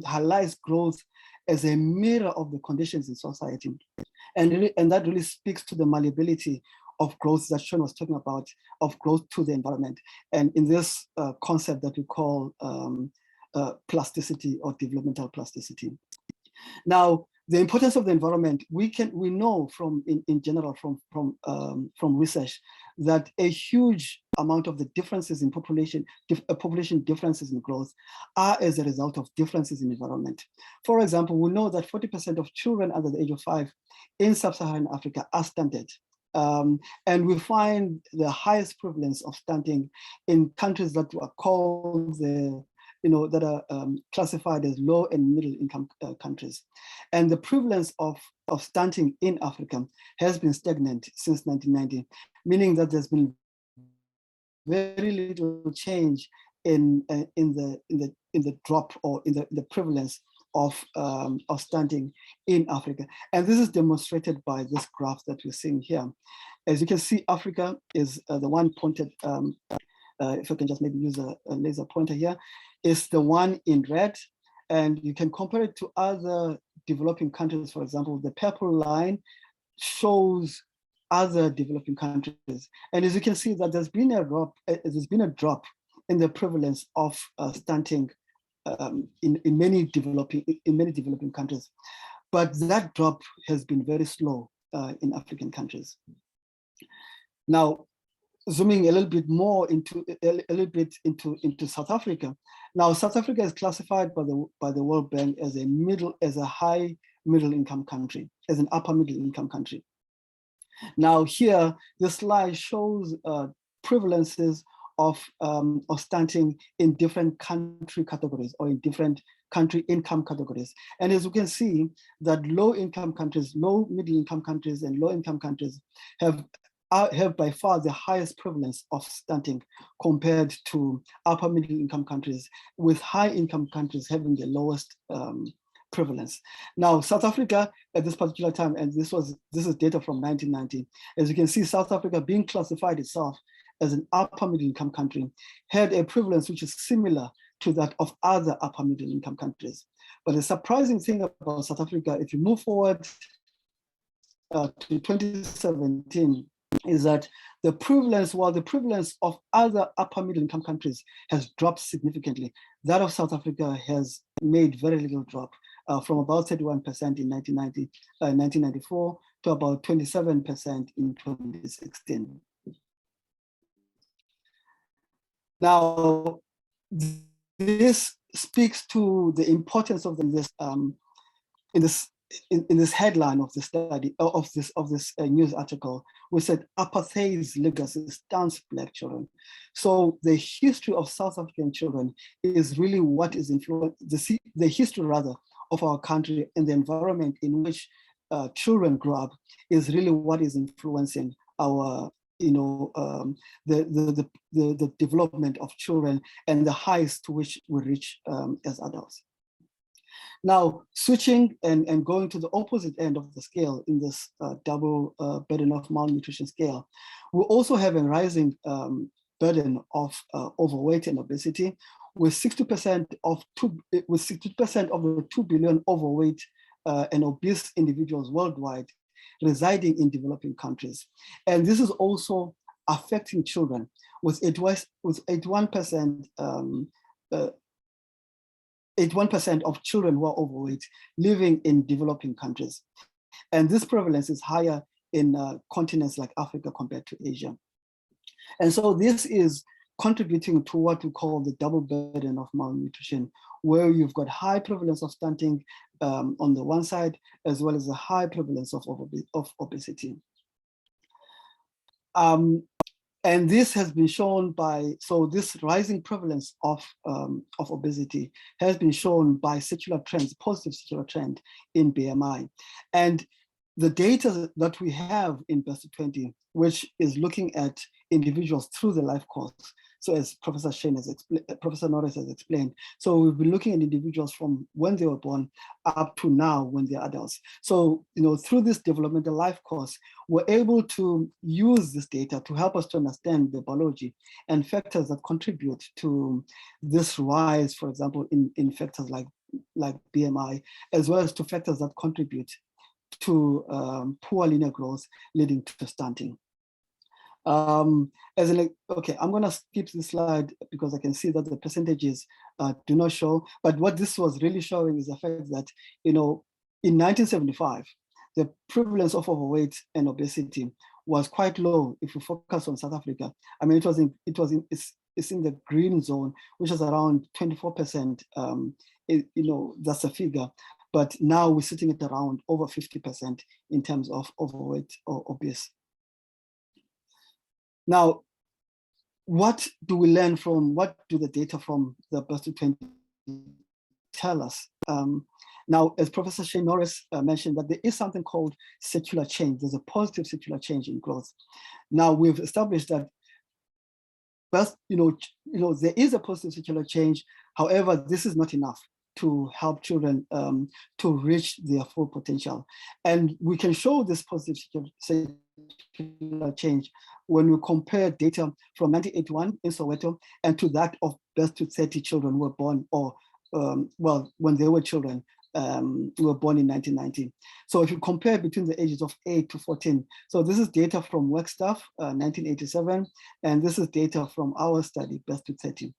highlights growth as a mirror of the conditions in society. And that really speaks to the malleability of growth that Sean was talking about, of growth to the environment. And in this concept that we call plasticity or developmental plasticity. Now, the importance of the environment, we know from in general from research that a huge amount of the differences in population differences in growth are as a result of differences in environment. For example, we know that 40% of children under the age of 5 in sub-Saharan Africa are stunted. And we find the highest prevalence of stunting in countries that are called that are classified as low and middle income countries. And the prevalence of stunting in Africa has been stagnant since 1990, meaning that there's been very little change in the drop or in the prevalence of stunting in Africa. And this is demonstrated by this graph that we're seeing here. As you can see, Africa is the one pointed, if I can just maybe use a laser pointer here, is the one in red. And you can compare it to other developing countries. For example, the purple line shows other developing countries. And as you can see that there's been a drop in the prevalence of stunting in many developing countries. But that drop has been very slow in African countries. Now, zooming a little bit more into South Africa. Now, South Africa is classified by the World Bank as a high middle income country, as an upper middle income country. Now here, this slide shows prevalences of stunting in different country categories or in different country income categories. And as you can see, that low income countries, low middle income countries and low income countries have by far the highest prevalence of stunting compared to upper middle income countries, with high income countries having the lowest prevalence. Now, South Africa at this particular time, and this is data from 1990, as you can see, South Africa being classified itself as an upper middle income country had a prevalence which is similar to that of other upper middle income countries. But the surprising thing about South Africa, if you move forward to 2017, is that the prevalence, while the prevalence of other upper middle income countries has dropped significantly, that of South Africa has made very little drop, from about 31% in 1994 to about 27% in 2016. Now, this speaks to the importance of this in this headline of the study of this news article. We said apartheid's legacy stunts Black children. So the history of South African children is really what is influencing the history rather of our country, and the environment in which children grow up is really what is influencing our the development of children and the heights to which we reach as adults. Now, switching and going to the opposite end of the scale in this double burden of malnutrition scale, we also have a rising burden of overweight and obesity, with 60% of the 2 billion overweight and obese individuals worldwide residing in developing countries. And this is also affecting children, with 81% of children who are overweight living in developing countries. And this prevalence is higher in continents like Africa compared to Asia. And so this is contributing to what we call the double burden of malnutrition, where you've got high prevalence of stunting on the one side, as well as a high prevalence of obesity. And this has been shown by, so this rising prevalence of obesity has been shown by secular trends, positive secular trend in BMI. And the data that we have in Bt30, which is looking at individuals through the life course, so as Professor Norris has explained, so we've been looking at individuals from when they were born up to now when they're adults. So, through this developmental life course, we're able to use this data to help us to understand the biology and factors that contribute to this rise, for example, in factors like BMI, as well as to factors that contribute to poor linear growth leading to stunting. Okay, I'm gonna skip this slide because I can see that the percentages do not show, but what this was really showing is the fact that, in 1975, the prevalence of overweight and obesity was quite low if you focus on South Africa. I mean, it's in the green zone, which is around 24%, that's a figure, but now we're sitting at around over 50% in terms of overweight or obese. Now, what do we learn from, what do the data from the Bt30 tell us? Now, as Professor Shane Norris mentioned, that there is something called secular change. There's a positive secular change in growth. Now, we've established that, there is a positive secular change. However, this is not enough to help children to reach their full potential. And we can show this positive secular change when we compare data from 1981 in Soweto and to that of Bt30 children who were born, or when they were children, who were born in 1990. So if you compare between the ages of 8 to 14, so this is data from Wagstaff, 1987, and this is data from our study, Bt30.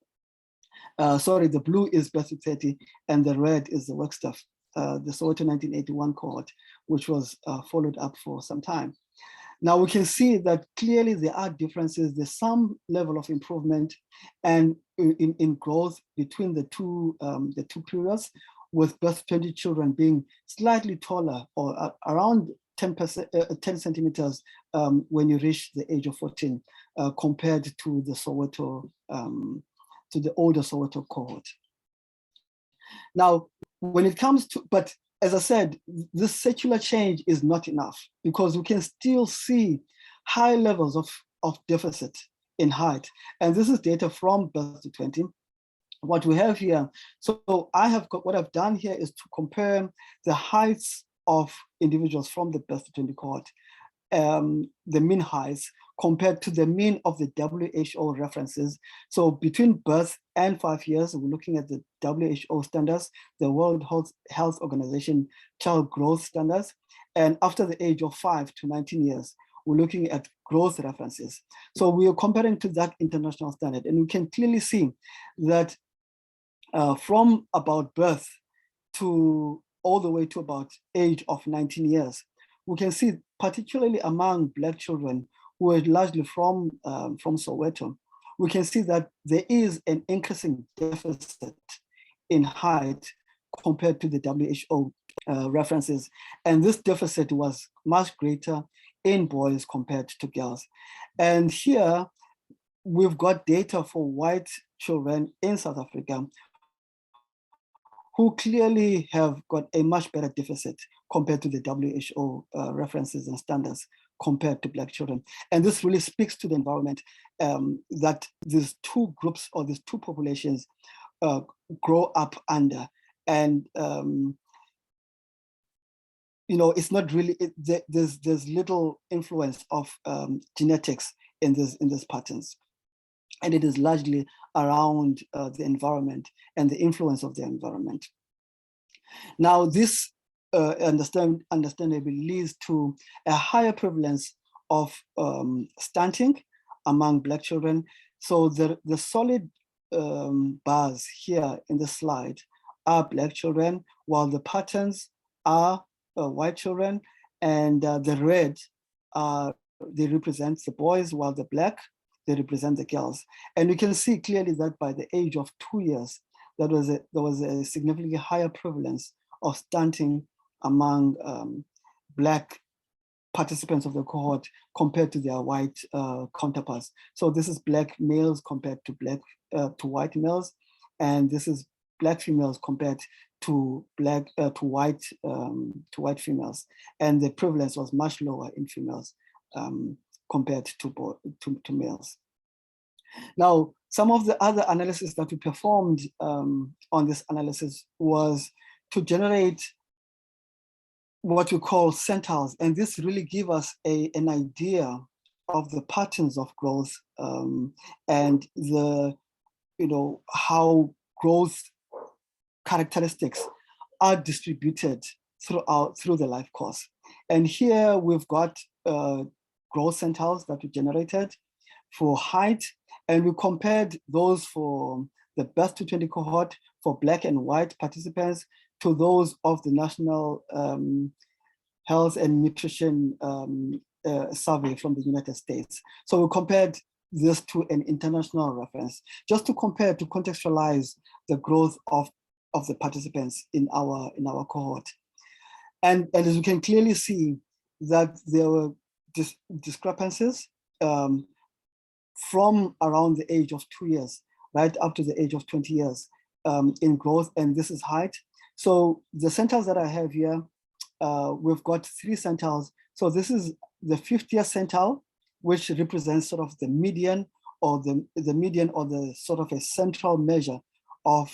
Sorry, the blue is Bt30 and the red is the Wagstaff, the Soweto 1981 cohort, which was followed up for some time. Now we can see that clearly there are differences. There's some level of improvement and in growth between the two periods, with birth to 20 children being slightly taller or around 10 centimeters when you reach the age of 14 compared to the Soweto, to the older Soweto cohort. Now, when it comes to, but as I said, this secular change is not enough because we can still see high levels of deficit in height. And this is data from birth to 20. What we have here, so what I've done here is to compare the heights of individuals from the birth to 20 cohort, the mean heights compared to the mean of the WHO references. So between birth and 5 years, we're looking at the WHO standards, the World Health Organization child growth standards. And after the age of 5 to 19 years, we're looking at growth references. So we are comparing to that international standard. And we can clearly see that from about birth to all the way to about age of 19 years, we can see particularly among Black children who are largely from Soweto, we can see that there is an increasing deficit in height compared to the WHO references. And this deficit was much greater in boys compared to girls. And here we've got data for white children in South Africa who clearly have got a much better deficit compared to the WHO references and standards compared to Black children. And this really speaks to the environment that these two groups or these two populations grow up under. And it's not really, there's little influence of genetics in these patterns. And it is largely around the environment and the influence of the environment. Now, this understandably leads to a higher prevalence of stunting among Black children. So the solid bars here in the slide are Black children, while the patterns are white children, and the red, they represent the boys, while the black, they represent the girls. And you can see clearly that by the age of 2 years, there was a significantly higher prevalence of stunting among Black participants of the cohort compared to their white counterparts. So this is Black males compared to white males, and this is Black females compared to white females, and the prevalence was much lower in females compared to males. Now, some of the other analysis that we performed on this analysis was to generate what we call centiles, and this really give us an idea of the patterns of growth and how growth characteristics are distributed through the life course. And here we've got growth centiles that we generated for height, and we compared those for the birth to 20 cohort for Black and white participants to those of the National Health and Nutrition Survey from the United States. So we compared this to an international reference, just to compare, to contextualize the growth of the participants in our cohort. And as you can clearly see that there were discrepancies from around the age of 2 years, right up to the age of 20 years in growth, and this is height. So the centiles that I have here, we've got 3 centiles. So this is the 50th centile, which represents sort of the median or the median or the sort of a central measure of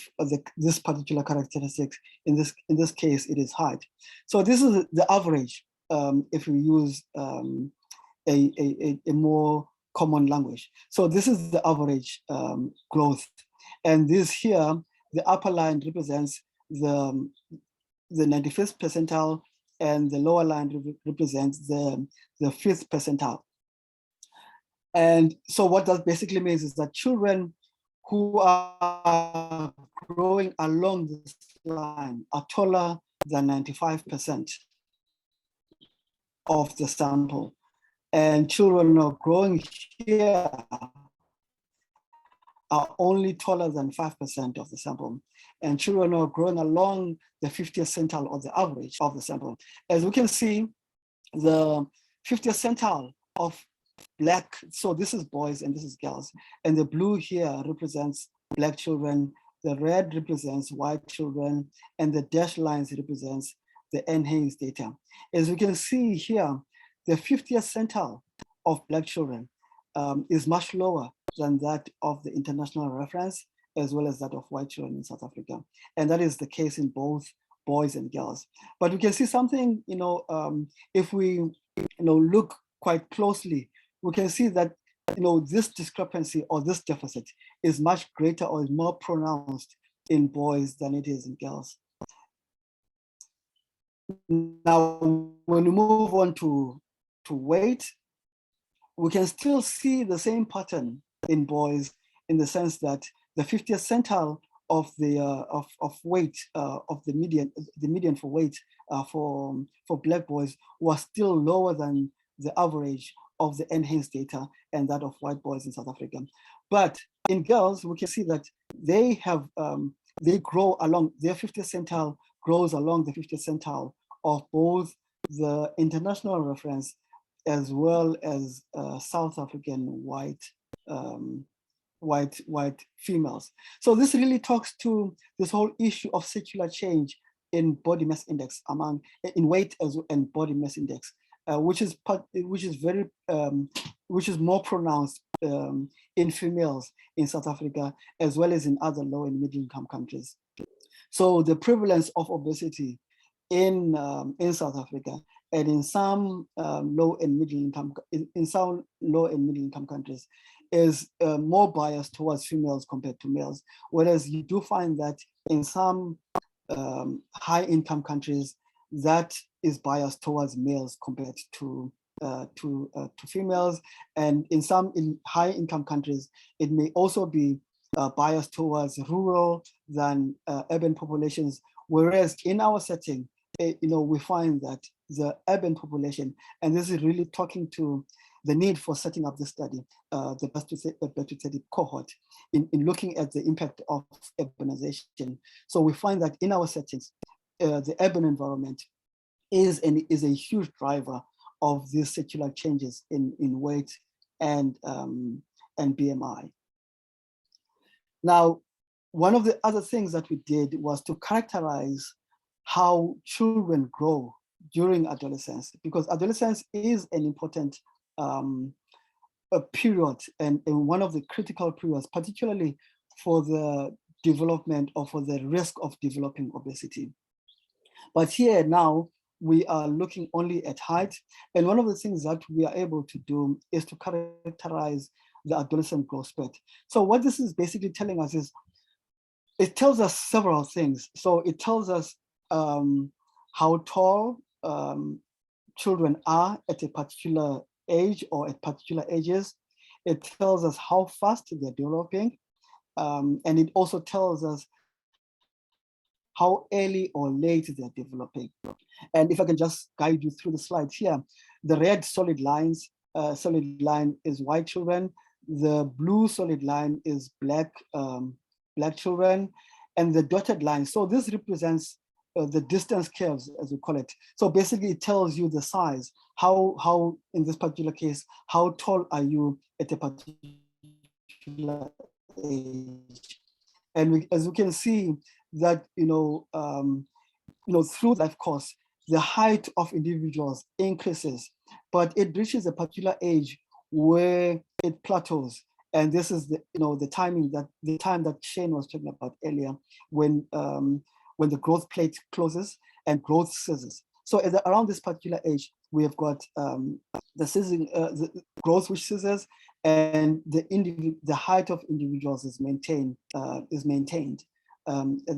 this particular characteristic. In this case, it is height. So this is the average if we use a more common language. So this is the average growth. And this here, the upper line represents the 95th percentile, and the lower line represents the 5th percentile. And so what that basically means is that children who are growing along this line are taller than 95% of the sample. And children who are growing here are only taller than 5% of the sample, and children who are growing along the 50th centile or the average of the sample. As we can see, the 50th centile of Black, so this is boys and this is girls, and the blue here represents Black children, the red represents white children, and the dashed lines represents the enhanced data. As we can see here, the 50th centile of Black children is much lower than that of the international reference, as well as that of white children in South Africa. And that is the case in both boys and girls. But we can see something, if we look quite closely, we can see that this discrepancy or this deficit is much greater or is more pronounced in boys than it is in girls. Now, when we move on to weight, we can still see the same pattern in boys, in the sense that the 50th centile of the of weight of the median for weight for Black boys was still lower than the average of the enhanced data and that of white boys in South Africa. But in girls, we can see that they have they grow along, their 50th centile grows along the 50th centile of both the international reference as well as South African white females. So this really talks to this whole issue of secular change in body mass index in weight and body mass index, which is more pronounced in females in South Africa as well as in other low and middle income countries. So the prevalence of obesity in South Africa and in some low and middle income countries is more biased towards females compared to males, whereas you do find that in some high income countries that is biased towards males compared to females, and in some high income countries it may also be biased towards rural than urban populations, whereas in our setting we find that the urban population, and this is really talking to the need for setting up this study, the Bt30 cohort, in looking at the impact of urbanization. So we find that in our settings, the urban environment is a huge driver of these secular changes in weight and BMI. Now, one of the other things that we did was to characterize how children grow during adolescence, because adolescence is an important a period and one of the critical periods, particularly for the development or for the risk of developing obesity. But here now we are looking only at height, and one of the things that we are able to do is to characterize the adolescent growth spurt. So what this is basically telling us is, it tells us several things. So it tells us how tall children are at a particular age or at particular ages. It tells us how fast they're developing, and it also tells us how early or late they're developing. And if I can just guide you through the slides here, the red solid line is white children, the blue solid line is black children, and the dotted line, so this represents the distance curves, as we call it. So basically it tells you the size, how in this particular case, how tall are you at a particular age. And as you can see that, through life course, the height of individuals increases, but it reaches a particular age where it plateaus. And this is the time that Shane was talking about earlier, when the growth plate closes and growth scissors. So around this particular age, we have got the scissoring, the growth which scissors, and the height of individuals is maintained at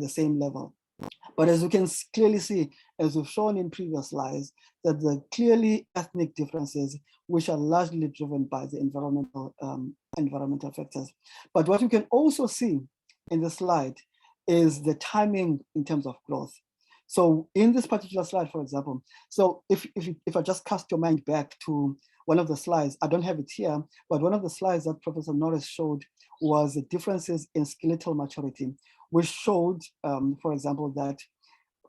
the same level. But as you can clearly see, as we've shown in previous slides, that the clearly ethnic differences, which are largely driven by the environmental factors. But what you can also see in the slide is the timing in terms of growth. So in this particular slide, for example, so if I just cast your mind back to one of the slides, I don't have it here, but one of the slides that Professor Norris showed was the differences in skeletal maturity, which showed, for example, that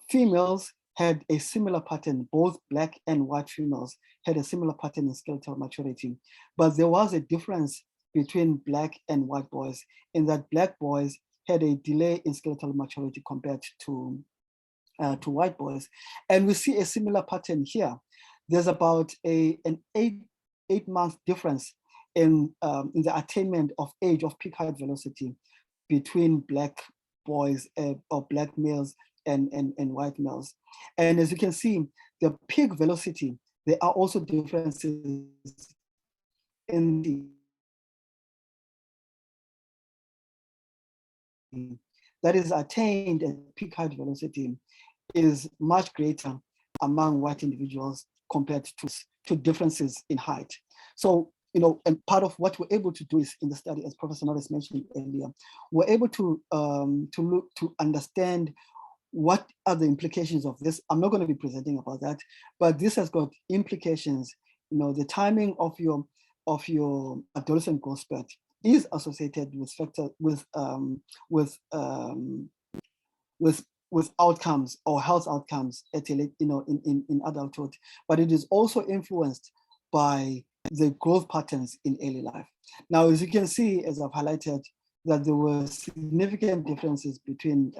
females had a similar pattern, both Black and white females had a similar pattern in skeletal maturity, but there was a difference between Black and white boys in that Black boys had a delay in skeletal maturity compared to white boys. And we see a similar pattern here. There's about an eight month difference in the attainment of age of peak height velocity between Black boys or Black males and white males. And as you can see, the peak velocity, there are also differences in the that is attained at peak height velocity is much greater among white individuals compared to differences in height. So, you know, and part of what we're able to do is in the study, as Professor Norris mentioned earlier, we're able to look to understand what are the implications of this. I'm not going to be presenting about that, but this has got implications. You know, the timing of your adolescent growth spurt is associated with outcomes or health outcomes at in adulthood, but it is also influenced by the growth patterns in early life. Now, as you can see, as I've highlighted, that there were significant differences between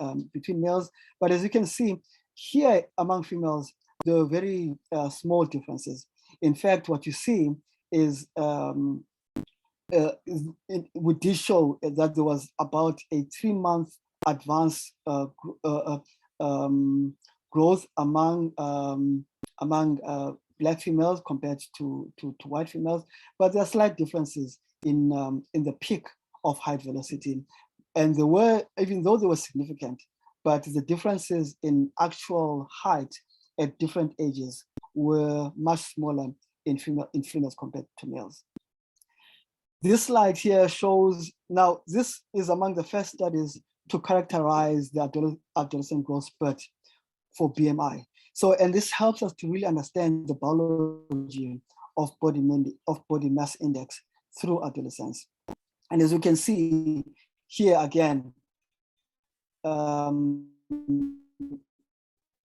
males, but as you can see here among females, there were very small differences. In fact, what you see is we did show that there was about a 3-month advance growth among Black females compared to white females, but there are slight differences in the peak of height velocity, and there were, even though they were significant, but the differences in actual height at different ages were much smaller in females compared to males. This slide here shows, now this is among the first studies to characterize the adolescent growth spurt for BMI. So, and this helps us to really understand the biology of body mass index through adolescence. And as you can see here again,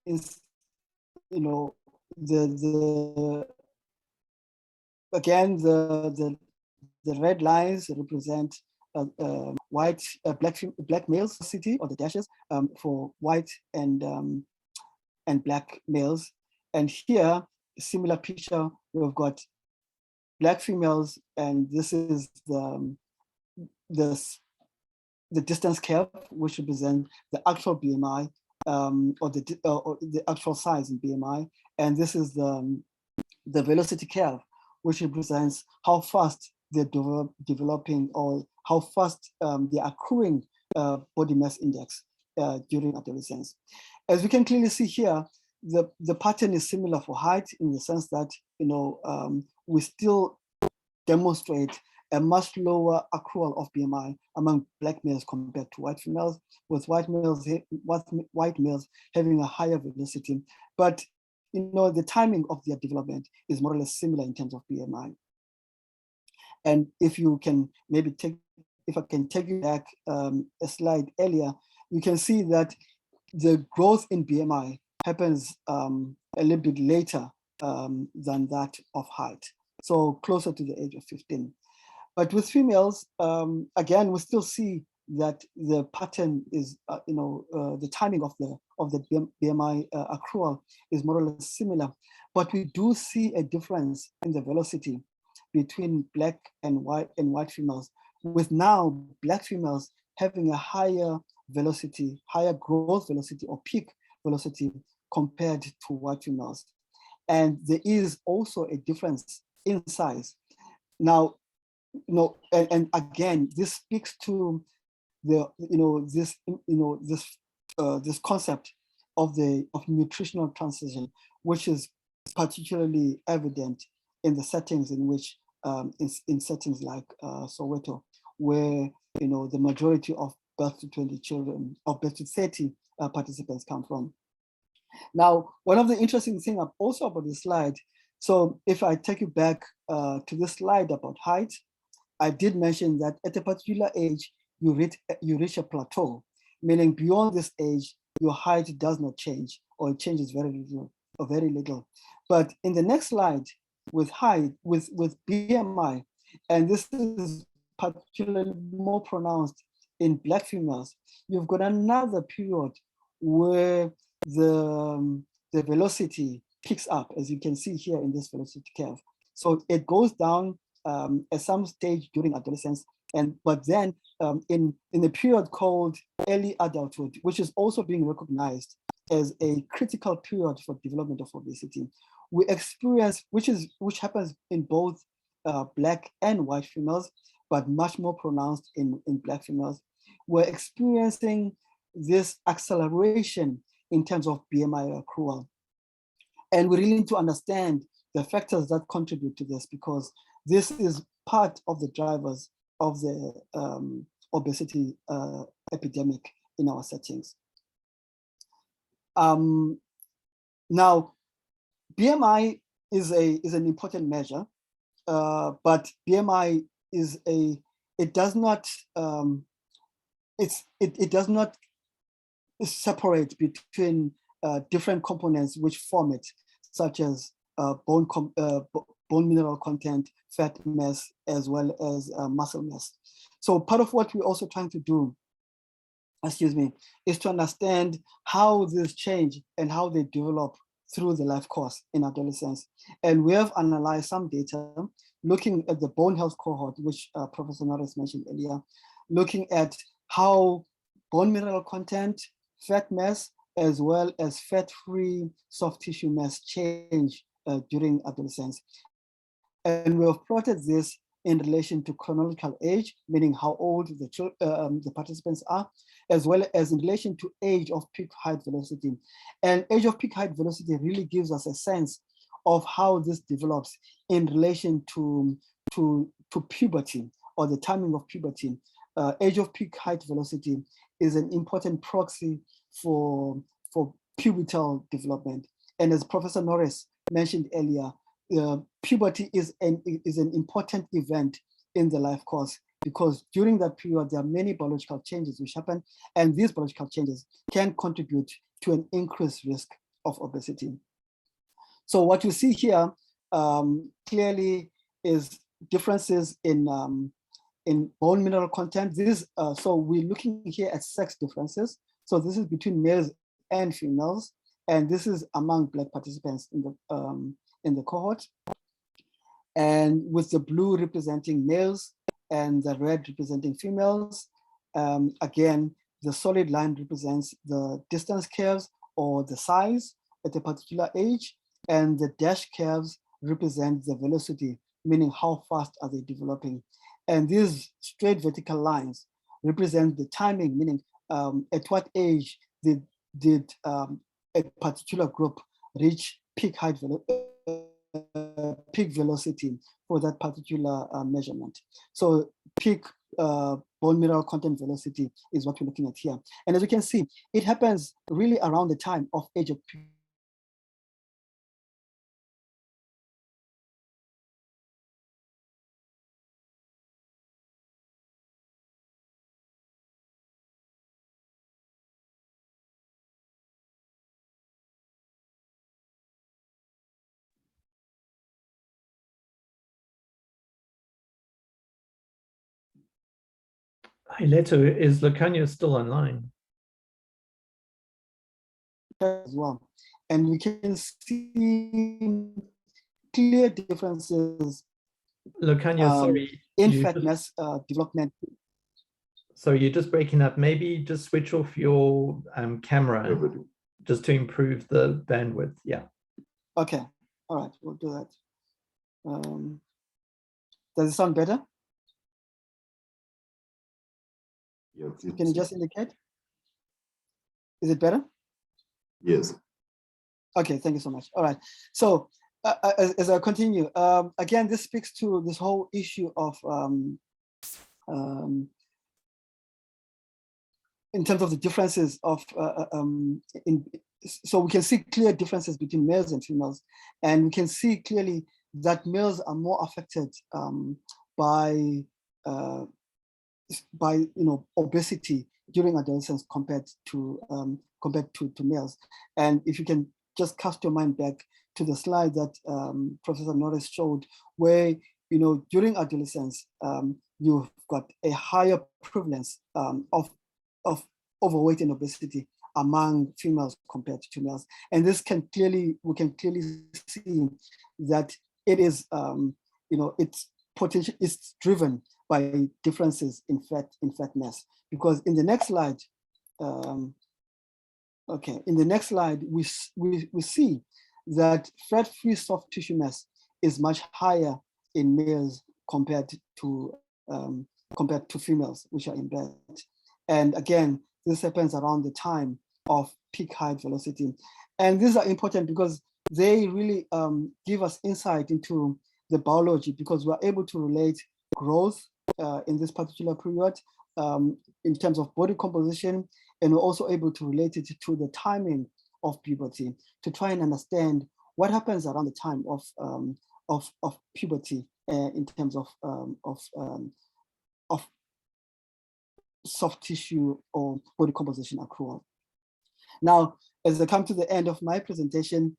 is, you know, the red lines represent black males city, or the dashes for white and Black males. And here, a similar picture, we've got Black females, and this is the distance curve, which represents the actual BMI or the actual size in BMI. And this is the velocity curve, which represents how fast they're developing or how fast they're accruing body mass index during adolescence. As we can clearly see here, the pattern is similar for height in the sense that, you know, we still demonstrate a much lower accrual of BMI among Black males compared to white females, with white males having a higher velocity. But, you know, the timing of their development is more or less similar in terms of BMI. And if you can maybe if I can take you back a slide earlier, you can see that the growth in BMI happens a little bit later than that of height, so closer to the age of 15. But with females, again, we still see that the pattern is, the timing of the BMI accrual is more or less similar, but we do see a difference in the velocity between Black and white females, with now Black females having a higher velocity, higher growth velocity or peak velocity compared to white females. And there is also a difference in size. Now, and again, this speaks to this concept of nutritional transition, which is particularly evident in the settings in which in settings like Soweto, where the majority of birth to 20 children, or birth to 30 participants come from. Now, one of the interesting things also about this slide, so if I take you back to this slide about height, I did mention that at a particular age, you reach a plateau, meaning beyond this age, your height does not change, or it changes very little or very little. But in the next slide, with height, with BMI, and this is particularly more pronounced in Black females, you've got another period where the velocity picks up, as you can see here in this velocity curve. So it goes down at some stage during adolescence, but then in a period called early adulthood, which is also being recognized as a critical period for development of obesity, we experience, which happens in both Black and white females, but much more pronounced in Black females. We're experiencing this acceleration in terms of BMI accrual. And we really need to understand the factors that contribute to this, because this is part of the drivers of the obesity epidemic in our settings. Now, BMI is an important measure, but BMI it does not separate between different components which form it, such as bone mineral content, fat mass, as well as muscle mass. So part of what we're also trying to do, is to understand how this change and how they develop through the life course in adolescence. And we have analyzed some data looking at the bone health cohort, which Professor Norris mentioned earlier, looking at how bone mineral content, fat mass, as well as fat-free soft tissue mass change during adolescence. And we have plotted this in relation to chronological age, meaning how old the participants are, as well as in relation to age of peak height velocity. And age of peak height velocity really gives us a sense of how this develops in relation to puberty, or the timing of puberty. Age of peak height velocity is an important proxy for pubertal development. And as Professor Norris mentioned earlier, puberty is an important event in the life course, because during that period, there are many biological changes which happen, and these biological changes can contribute to an increased risk of obesity. So what you see here clearly is differences in bone mineral content. So we're looking here at sex differences. So this is between males and females, and this is among Black participants in the cohort. And with the blue representing males and the red representing females. Again, the solid line represents the distance curves or the size at a particular age, and the dash curves represent the velocity, meaning how fast are they developing. And these straight vertical lines represent the timing, meaning at what age did a particular group reach peak height peak velocity for that particular measurement. So peak bone mineral content velocity is what we're looking at here. And as you can see, it happens really around the time of age of puberty. Hi, Leto, is Lacania still online? As well. And we can see clear differences Lacania, sorry. in fat mass development. So you're just breaking up. Maybe just switch off your camera just to improve the bandwidth. Yeah. Okay. All right. We'll do that. Does it sound better? Yeah, can you just indicate? Is it better? Yes. Okay, thank you so much. All right. So as I continue, again, this speaks to this whole issue of in terms of the differences of, so we can see clear differences between males and females, and we can see clearly that males are more affected by obesity during adolescence compared to males. And if you can just cast your mind back to the slide that Professor Norris showed, where during adolescence you've got a higher prevalence of overweight and obesity among females compared to males, and we can clearly see that it is it's driven by differences in fat mass. Because in the next slide, we see that fat-free soft tissue mass is much higher in males compared to females, which are in bed. And again, this happens around the time of peak height velocity. And these are important because they really give us insight into the biology, because we're able to relate growth in this particular period in terms of body composition, and we're also able to relate it to the timing of puberty to try and understand what happens around the time of puberty in terms of soft tissue or body composition accrual. Now, as I come to the end of my presentation,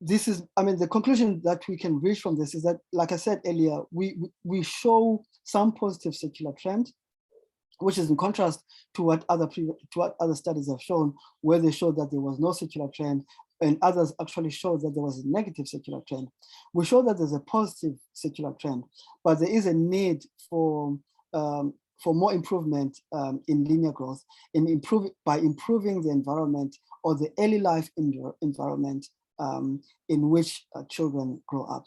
this is, the conclusion that we can reach from this is that, like I said earlier, we show some positive secular trend, which is in contrast to what other studies have shown, where they showed that there was no secular trend, and others actually showed that there was a negative secular trend. We show that there's a positive secular trend, but there is a need for more improvement in linear growth, by improving the environment or the early life environment in which children grow up.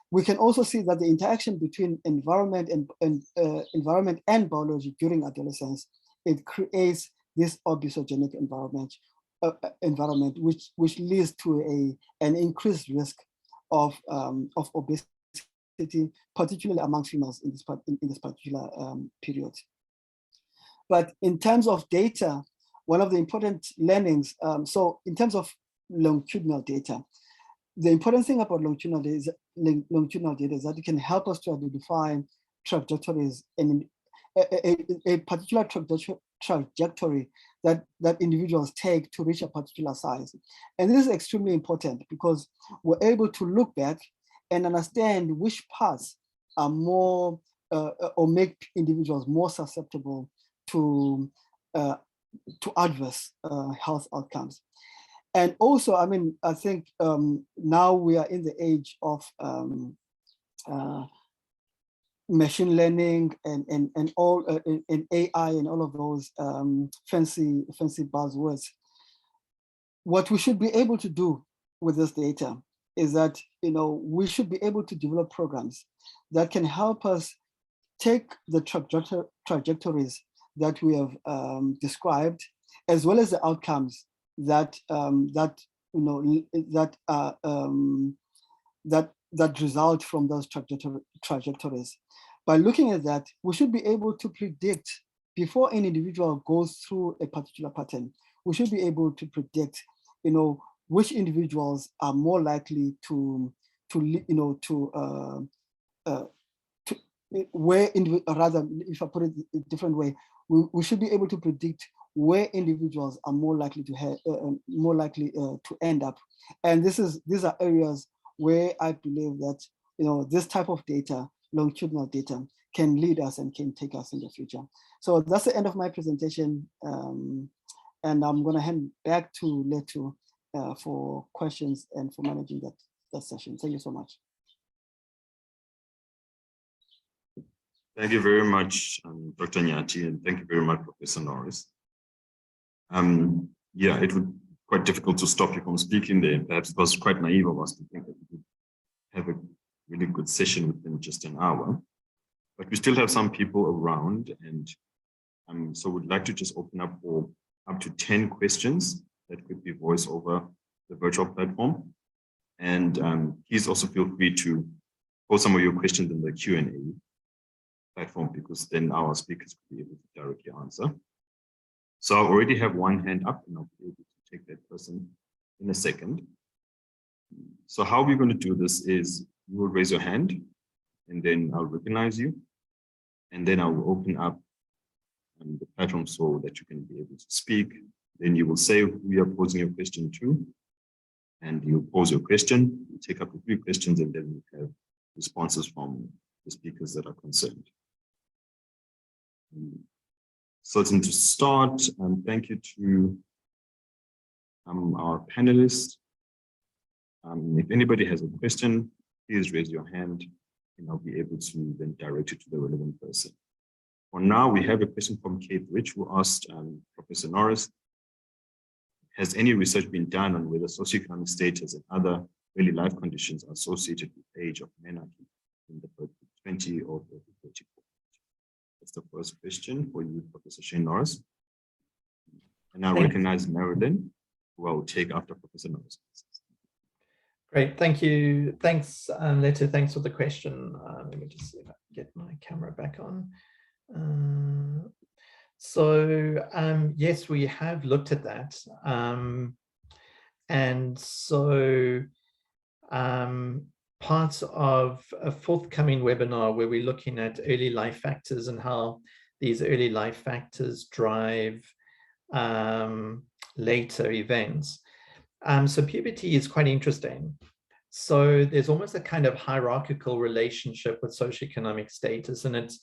We can also see that the interaction between environment and biology during adolescence, it creates this obesogenic environment, which leads to an increased risk of obesity, particularly among females in this particular period. But in terms of data, one of the important learnings, so in terms of longitudinal data, the important thing about longitudinal data is that it can help us to identify trajectories, and a particular trajectory that individuals take to reach a particular size. And this is extremely important because we're able to look back and understand which paths are more or make individuals more susceptible to adverse health outcomes. And also, I think now we are in the age of machine learning and all and AI and all of those fancy buzzwords. What we should be able to do with this data is that we should be able to develop programs that can help us take the trajectories that we have described, as well as the outcomes that result from those trajectories. By looking at that, we should be able to predict, before an individual goes through a particular pattern, we should be able to predict, which individuals are more likely to rather, if I put it a different way, we should be able to predict where individuals are more likely to end up. And these are areas where I believe that this type of data, longitudinal data, can lead us and can take us in the future. So that's the end of my presentation, and I'm going to hand back to Letu for questions and for managing that session. Thank you so much. Thank you very much, Dr. Nyati, and thank you very much, Professor Norris. Yeah, it would be quite difficult to stop you from speaking there. Perhaps it was quite naive of us to think that we could have a really good session within just an hour. But we still have some people around, and so we'd like to just open up for up to 10 questions that could be voiced over the virtual platform. And please also feel free to post some of your questions in the Q&A platform, because then our speakers will be able to directly answer. So I already have one hand up, and I'll be able to take that person in a second. So how we're going to do this is you will raise your hand, and then I'll recognize you, and then I will open up the platform so that you can be able to speak. Then you will say who you are posing your question to, and you pose your question. You take up the 3 questions, and then you have responses from the speakers that are concerned. So to start, thank you to our panelists. If anybody has a question, please raise your hand, and I'll be able to then direct it to the relevant person. For now, we have a question from Kate Rich, who asked Professor Norris, has any research been done on whether socioeconomic status and other early life conditions are associated with age of menarche in the 20 or 30? That's the first question for you, Professor Shane Norris. And I recognize Marilyn, who I will take after Professor Norris. Great, thank you. Thanks, Leto. Thanks for the question. Let me just see if I can get my camera back on. Yes, we have looked at that. And so part of a forthcoming webinar where we're looking at early life factors and how these early life factors drive later events. So puberty is quite interesting. So there's almost a kind of hierarchical relationship with socioeconomic status, and it's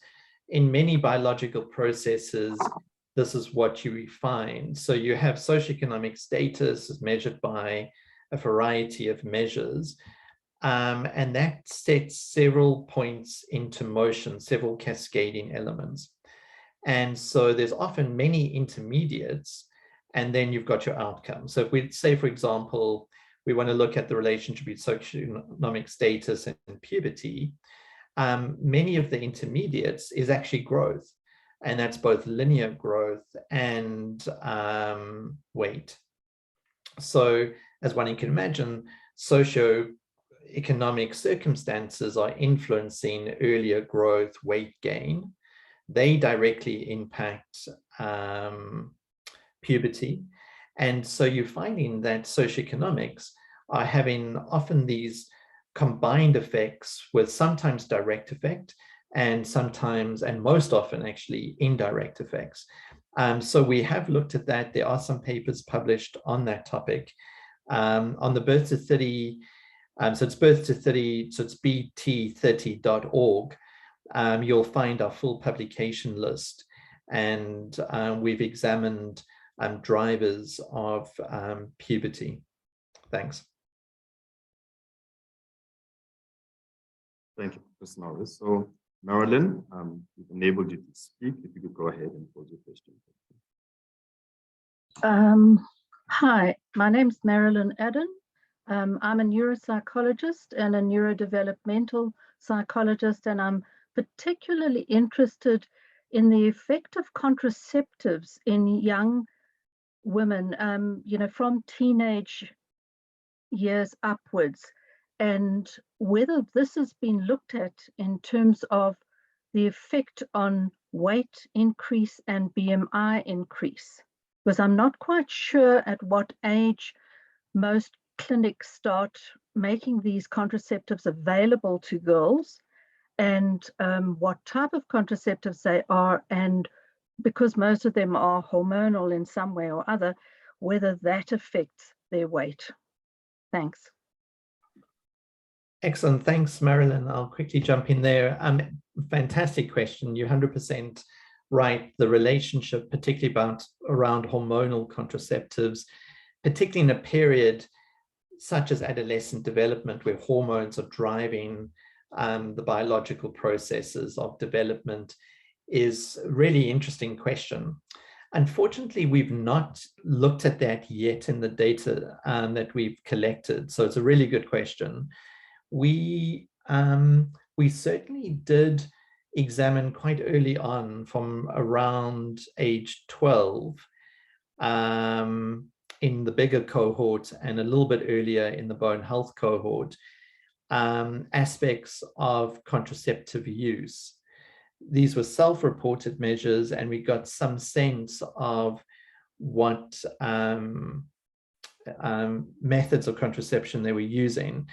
in many biological processes, this is what you find. So you have socioeconomic status as measured by a variety of measures, and that sets several points into motion, several cascading elements. And so there's often many intermediates, and then you've got your outcome. So if we say, for example, we want to look at the relationship between socioeconomic status and puberty, many of the intermediates is actually growth, and that's both linear growth and weight. So as one can imagine, socioeconomic circumstances are influencing earlier growth, weight gain. They directly impact puberty. And so you're finding that socioeconomics are having often these combined effects with sometimes direct effect and sometimes, and most often actually, indirect effects. So we have looked at that. There are some papers published on that topic. On the Birth to 30, so it's Birth to 30, so it's Bt30.org. You'll find our full publication list, and we've examined drivers of puberty. Thanks. Thank you, Professor Norris. So, Marilyn, we've enabled you to speak. If you could go ahead and pose your question. Hi, my name is Marilyn Adden. I'm a neuropsychologist and a neurodevelopmental psychologist, and I'm particularly interested in the effect of contraceptives in young women, from teenage years upwards, and whether this has been looked at in terms of the effect on weight increase and BMI increase, because I'm not quite sure at what age most clinics start making these contraceptives available to girls, and what type of contraceptives they are, and because most of them are hormonal in some way or other, whether that affects their weight. Thanks. Excellent. Thanks, Marilyn. I'll quickly jump in there. Fantastic question. You're 100% right. The relationship, particularly around hormonal contraceptives, particularly in a period such as adolescent development, where hormones are driving the biological processes of development, is a really interesting question. Unfortunately, we've not looked at that yet in the data that we've collected. So it's a really good question. We certainly did examine quite early on, from around age 12, in the bigger cohort and a little bit earlier in the bone health cohort, aspects of contraceptive use. These were self-reported measures, and we got some sense of what methods of contraception they were using.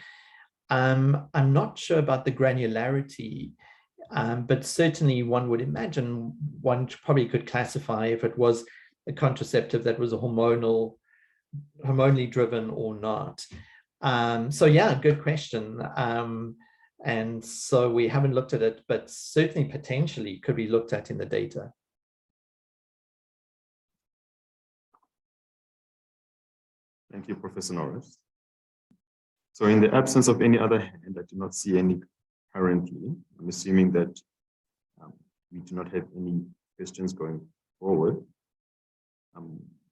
I'm not sure about the granularity, but certainly one would imagine one probably could classify if it was a contraceptive that was a hormonally driven or not. So yeah, good question. And so we haven't looked at it, but certainly potentially could be looked at in the data. Thank you, Professor Norris. So in the absence of any other hand, I do not see any currently. I'm assuming that we do not have any questions going forward.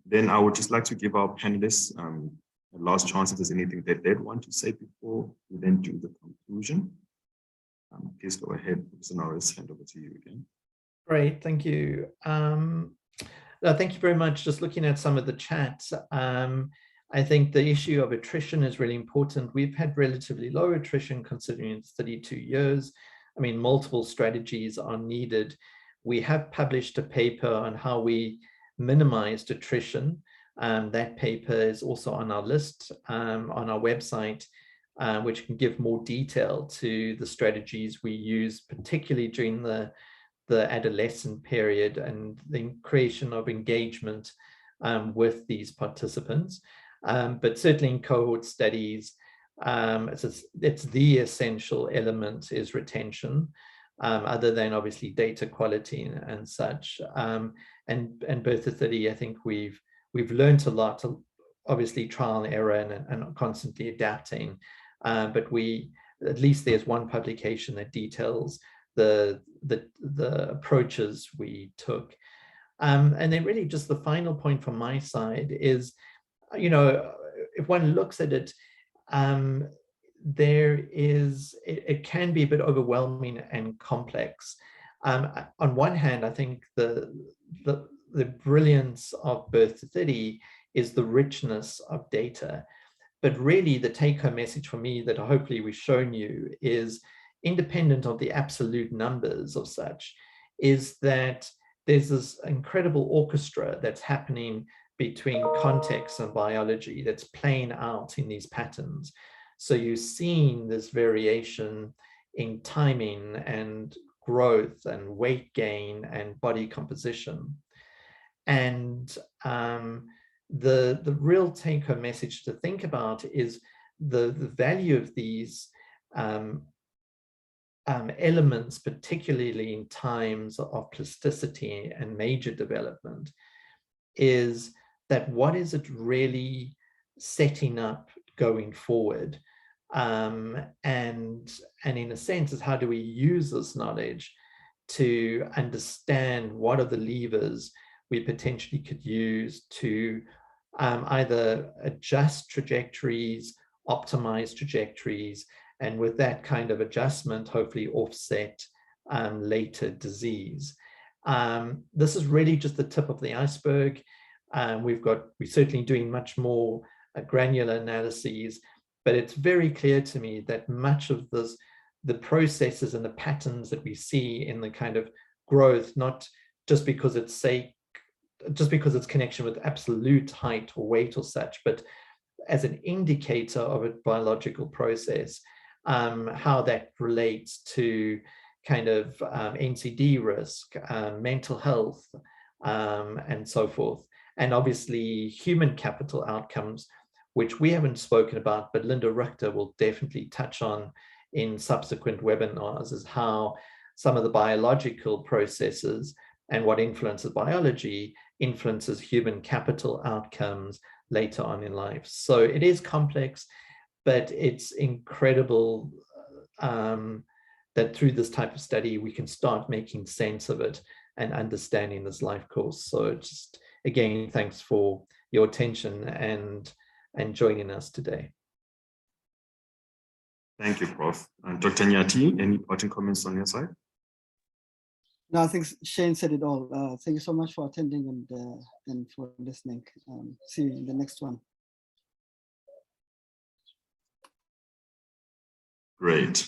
Then I would just like to give our panelists a last chance if there's anything that they'd want to say before we then do the conclusion. Please go ahead, Professor Norris, hand over to you again. Great, thank you. Thank you very much. Just looking at some of the chats, I think the issue of attrition is really important. We've had relatively low attrition considering it's 32 years. I mean, multiple strategies are needed. We have published a paper on how we minimized attrition. That paper is also on our list on our website, which can give more detail to the strategies we use, particularly during the adolescent period and the creation of engagement with these participants. But certainly in cohort studies, it's the essential element is retention, other than obviously data quality and such. And Bt30, I think we've learned a lot, obviously trial and error and constantly adapting. But at least there's one publication that details the approaches we took. And then really just the final point from my side is, you know, if one looks at it, it can be a bit overwhelming and complex. On one hand, I think the brilliance of Bt30 is the richness of data. But really the take-home message for me that hopefully we've shown you is, independent of the absolute numbers of such, is that there's this incredible orchestra that's happening between context and biology that's playing out in these patterns. So you're seeing this variation in timing and growth and weight gain and body composition. And the real take-home message to think about is the value of these elements, particularly in times of plasticity and major development, is that what is it really setting up going forward? And in a sense, is how do we use this knowledge to understand what are the levers we potentially could use to either adjust trajectories, optimize trajectories, and with that kind of adjustment, hopefully offset later disease. This is really just the tip of the iceberg. We're certainly doing much more granular analyses, but it's very clear to me that much of this, the processes and the patterns that we see in the kind of growth, not just because it's connection with absolute height or weight or such, but as an indicator of a biological process, how that relates to kind of NCD risk, mental health, and so forth. And obviously human capital outcomes, which we haven't spoken about, but Linda Richter will definitely touch on in subsequent webinars, is how some of the biological processes and what influences biology influences human capital outcomes later on in life. So it is complex, but it's incredible that through this type of study, we can start making sense of it and understanding this life course. So just, again, thanks for your attention and joining us today. Thank you, Prof. Dr. Nyati, any parting comments on your side? No, I think Shane said it all. Thank you so much for attending and for listening. See you in the next one. Great.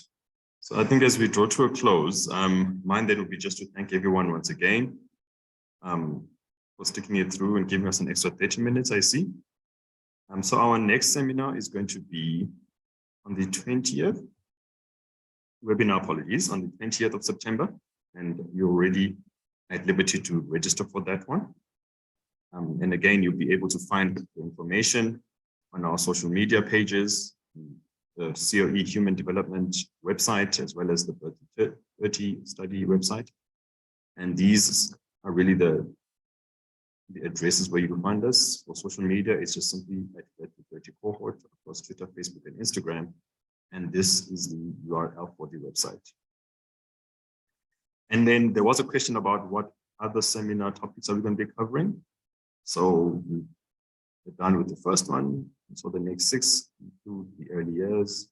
So I think as we draw to a close, mine then would be just to thank everyone once again. for sticking it through and giving us an extra 30 minutes, I see. So our next seminar is going to be on the 20th, webinar, apologies, on the 20th of September. And you're already at liberty to register for that one. And again, you'll be able to find the information on our social media pages, the COE Human Development website, as well as the Bt30 study website. And these are really the addresses where you can find us. For social media, it's just simply at Bt30 cohort across Twitter, Facebook, and Instagram. And this is the URL for the website. And then there was a question about what other seminar topics are we going to be covering. So we're done with the first one. So the next 6 include the early years,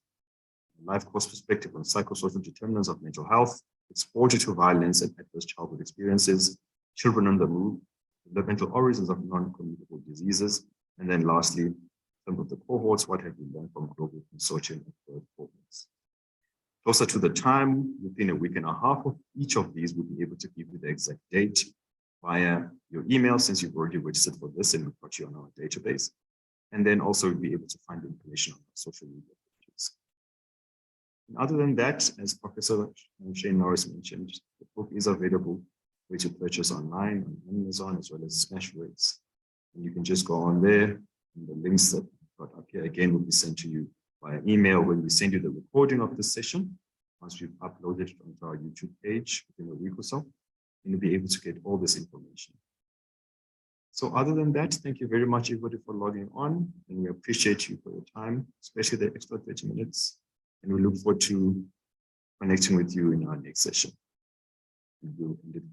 life course perspective on psychosocial determinants of mental health, exposure to violence and adverse childhood experiences, children on the move, developmental origins of non-communicable diseases, and then lastly, some of the cohorts, what have we learned from global consortium of birth cohorts. Closer to the time, within a week and a half of each of these, we'll be able to give you the exact date via your email, since you've already registered for this and we've got you on our database. And then also you'll be able to find information on our social media pages. And other than that, as Professor Shane Norris mentioned, the book is available for you to purchase online on Amazon as well as Smashwords. And you can just go on there, and the links that we've got up here again will be sent to you via email when we send you the recording of this session. Once we've uploaded it onto our YouTube page within a week or so, and you'll be able to get all this information. So other than that, thank you very much, everybody, for logging on, and we appreciate you for your time, especially the extra 30 minutes. And we look forward to connecting with you in our next session. And we'll end it.